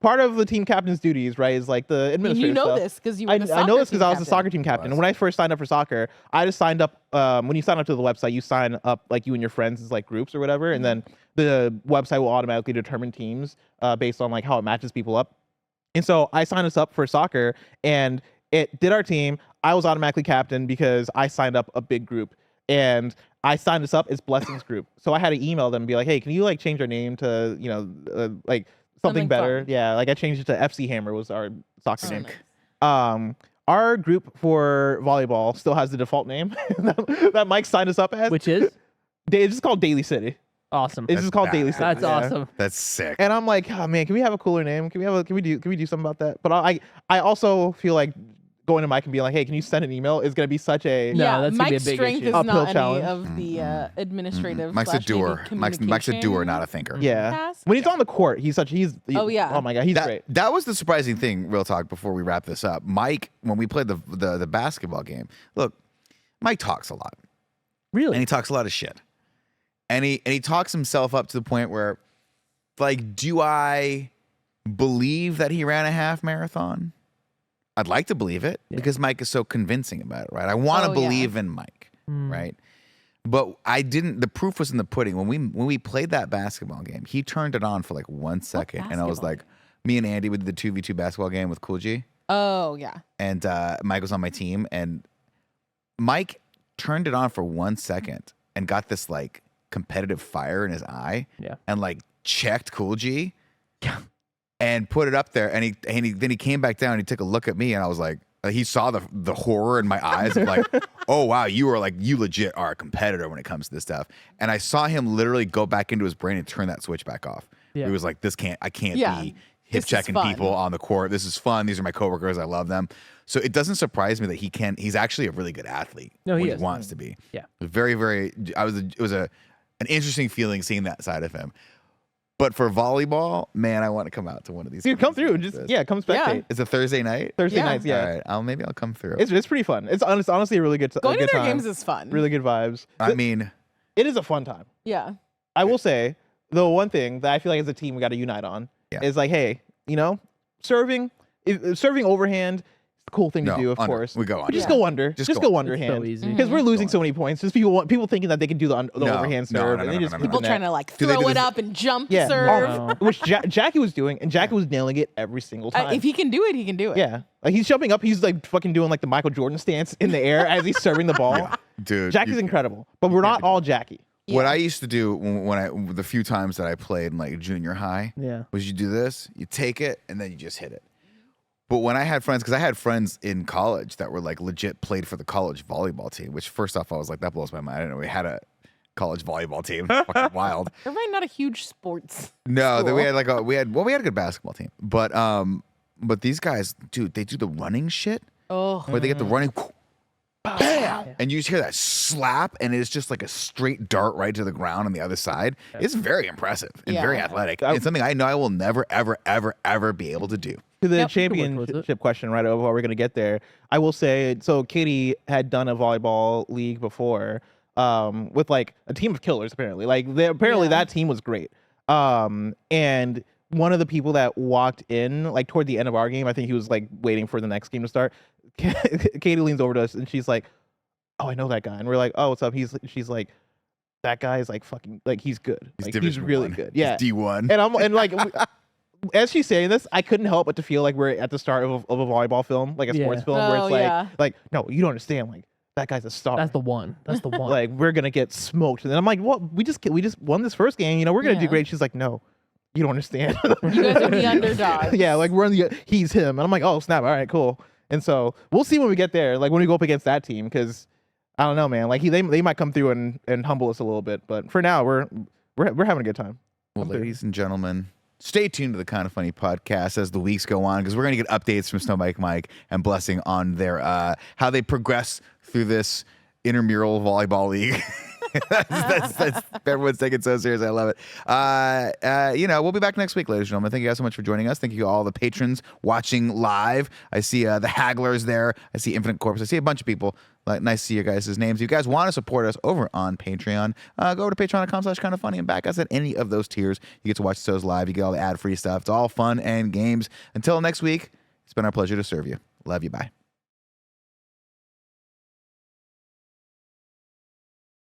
part of the team captain's duties, right, is like the and administrative you know stuff. this because you were I the know this because because I was a soccer team captain. And when I first signed up for soccer, I just signed up. When you sign up to the website, you sign up like you and your friends as like groups or whatever, and then the website will automatically determine teams based on like how it matches people up. And so I signed us up for soccer, and it did our team. I was automatically captain because I signed up a big group, and I signed us up as Blessing's group. So I had to email them and be like, hey, can you like change our name to, you know, like something better. fun. Yeah, like I changed it to FC Hammer was our soccer name. nice. Our group for volleyball still has the default name that Mike signed us up as. Which is It's just called Daily City. awesome. It's just called Daily City. That's Yeah. awesome. That's sick. And I'm like, oh man, can we have a cooler name? Can we do something about that? But I also feel like going to Mike and being like, hey, can you send an email? Is gonna be such a No, Yeah, that's gonna be a Mike's big strength issue. is Uphill not any challenge. of the administrative. Mike's a slash maybe doer. Mike's a doer, not a thinker. yeah. task. When he's on the court, Oh, yeah. Oh my god, he's That, great. that was the surprising thing, real talk, before we wrap this up. Mike, when we played the basketball game, look, Mike talks a lot. Really? And he talks a lot of shit. And he talks himself up to the point where, like, do I believe that he ran a half marathon? I'd like to believe it because Mike is so convincing about it, right? I want to Oh, yeah. believe in Mike, right? But I didn't. The proof was in the pudding. When we played that basketball game, he turned it on for like 1 second, and I was basketball like, me and Andy did the 2v2 basketball game with Cool G, Oh yeah. and Mike was on my team, and Mike turned it on for 1 second and got this like competitive fire in his eye, and like checked Cool G, and put it up there, and then he came back down, and he took a look at me, and I was like, he saw the horror in my eyes of like, oh wow, you legit are a competitor when it comes to this stuff, and I saw him literally go back into his brain and turn that switch back off. Yeah. He was like, I can't Yeah. be This hip is checking fun. people on the court. This is fun. These are my coworkers. I love them. So it doesn't surprise me that he's actually a really good athlete. No, he when is. he wants to be. Yeah. Very, very. It was an interesting feeling seeing that side of him. But for volleyball, man, I want to come out to one of these. Dude, come through. games. Come spectate. It's a Thursday night. Thursday Yeah. nights, yeah. All right. Maybe I'll come through. It's pretty fun. It's honestly a really good Going to good their time. games is fun. Really good vibes. I mean, It is a fun time. Yeah. I will say, the one thing that I feel like as a team we got to unite on is like, hey, serving overhand, it's a cool thing to do, of under. course. We go But under. just go under. Just Just go go under. It's underhand. so easy. Because we're losing so many points. Just people thinking that they can do the overhand serve, and they just keep People the trying net. to like Do they throw do it this- up and jump Yeah, serve. Oh. which Jackie was doing, and Jackie was nailing it every single time. If he can do it, he can do it. Yeah, like he's jumping up, he's like fucking doing like the Michael Jordan stance in the air as he's serving the ball. dude, Jackie's incredible, but we're not all Jackie. What I used to do when the few times that I played in like junior high, was you do this, you take it, and then you just hit it. But when I had friends, because I had friends in college that were like legit played for the college volleyball team, which first off I was like, that blows my mind. I didn't know we had a college volleyball team. Fucking wild. They're really not a huge sports. No, school. we had a good basketball team, but these guys, dude, they do the running shit Oh. where they get the running. Bam! And you just hear that slap, and it's just like a straight dart right to the ground on the other side. It's very impressive and very Yeah. athletic. It's something I know I will never, ever, ever, ever be able to do. To the Yep. championship question, right over we're gonna get there. I will say, so Katie had done a volleyball league before, with like a team of killers. Apparently, Yeah. that team was great. And one of the people that walked in, like toward the end of our game, I think he was like waiting for the next game to start. Katie leans over to us and she's like, "Oh, I know that guy." And we're like, "Oh, what's up?" She's like, "That guy is like fucking like he's good. Like he's Division really 1. good." Yeah. He's D1. And like as she's saying this, I couldn't help but to feel like we're at the start of a volleyball film, like a sports Yeah. film, where Oh, it's like, yeah. no, you don't understand. Like that guy's a star. That's the one. That's the one. Like we're gonna get smoked. And then I'm like, well, we just won this first game. We're gonna do Yeah. great. She's like, no, you don't understand. You guys are the underdogs. Yeah, like we're in the he's him, and I'm like, oh snap, all right, cool. And so we'll see when we get there, like when we go up against that team, because I don't know, man. Like they might come through and humble us a little bit, but for now we're having a good time. Well, Come through. ladies and gentlemen, stay tuned to the Kind of Funny podcast as the weeks go on, because we're going to get updates from Snow Mike and Blessing on their how they progress through this intramural volleyball league. that's everyone's taking it so serious. I love it. We'll be back next week, ladies and gentlemen. Thank you guys so much for joining us. Thank you to all the patrons watching live. I see the Hagglers there. I see Infinite Corpse. I see a bunch of people. Nice to see your guys' names. If you guys want to support us over on Patreon, go to patreon.com/kindoffunny and back us at any of those tiers. You get to watch the shows live. You get all the ad-free stuff. It's all fun and games. Until next week, it's been our pleasure to serve you. Love you. Bye.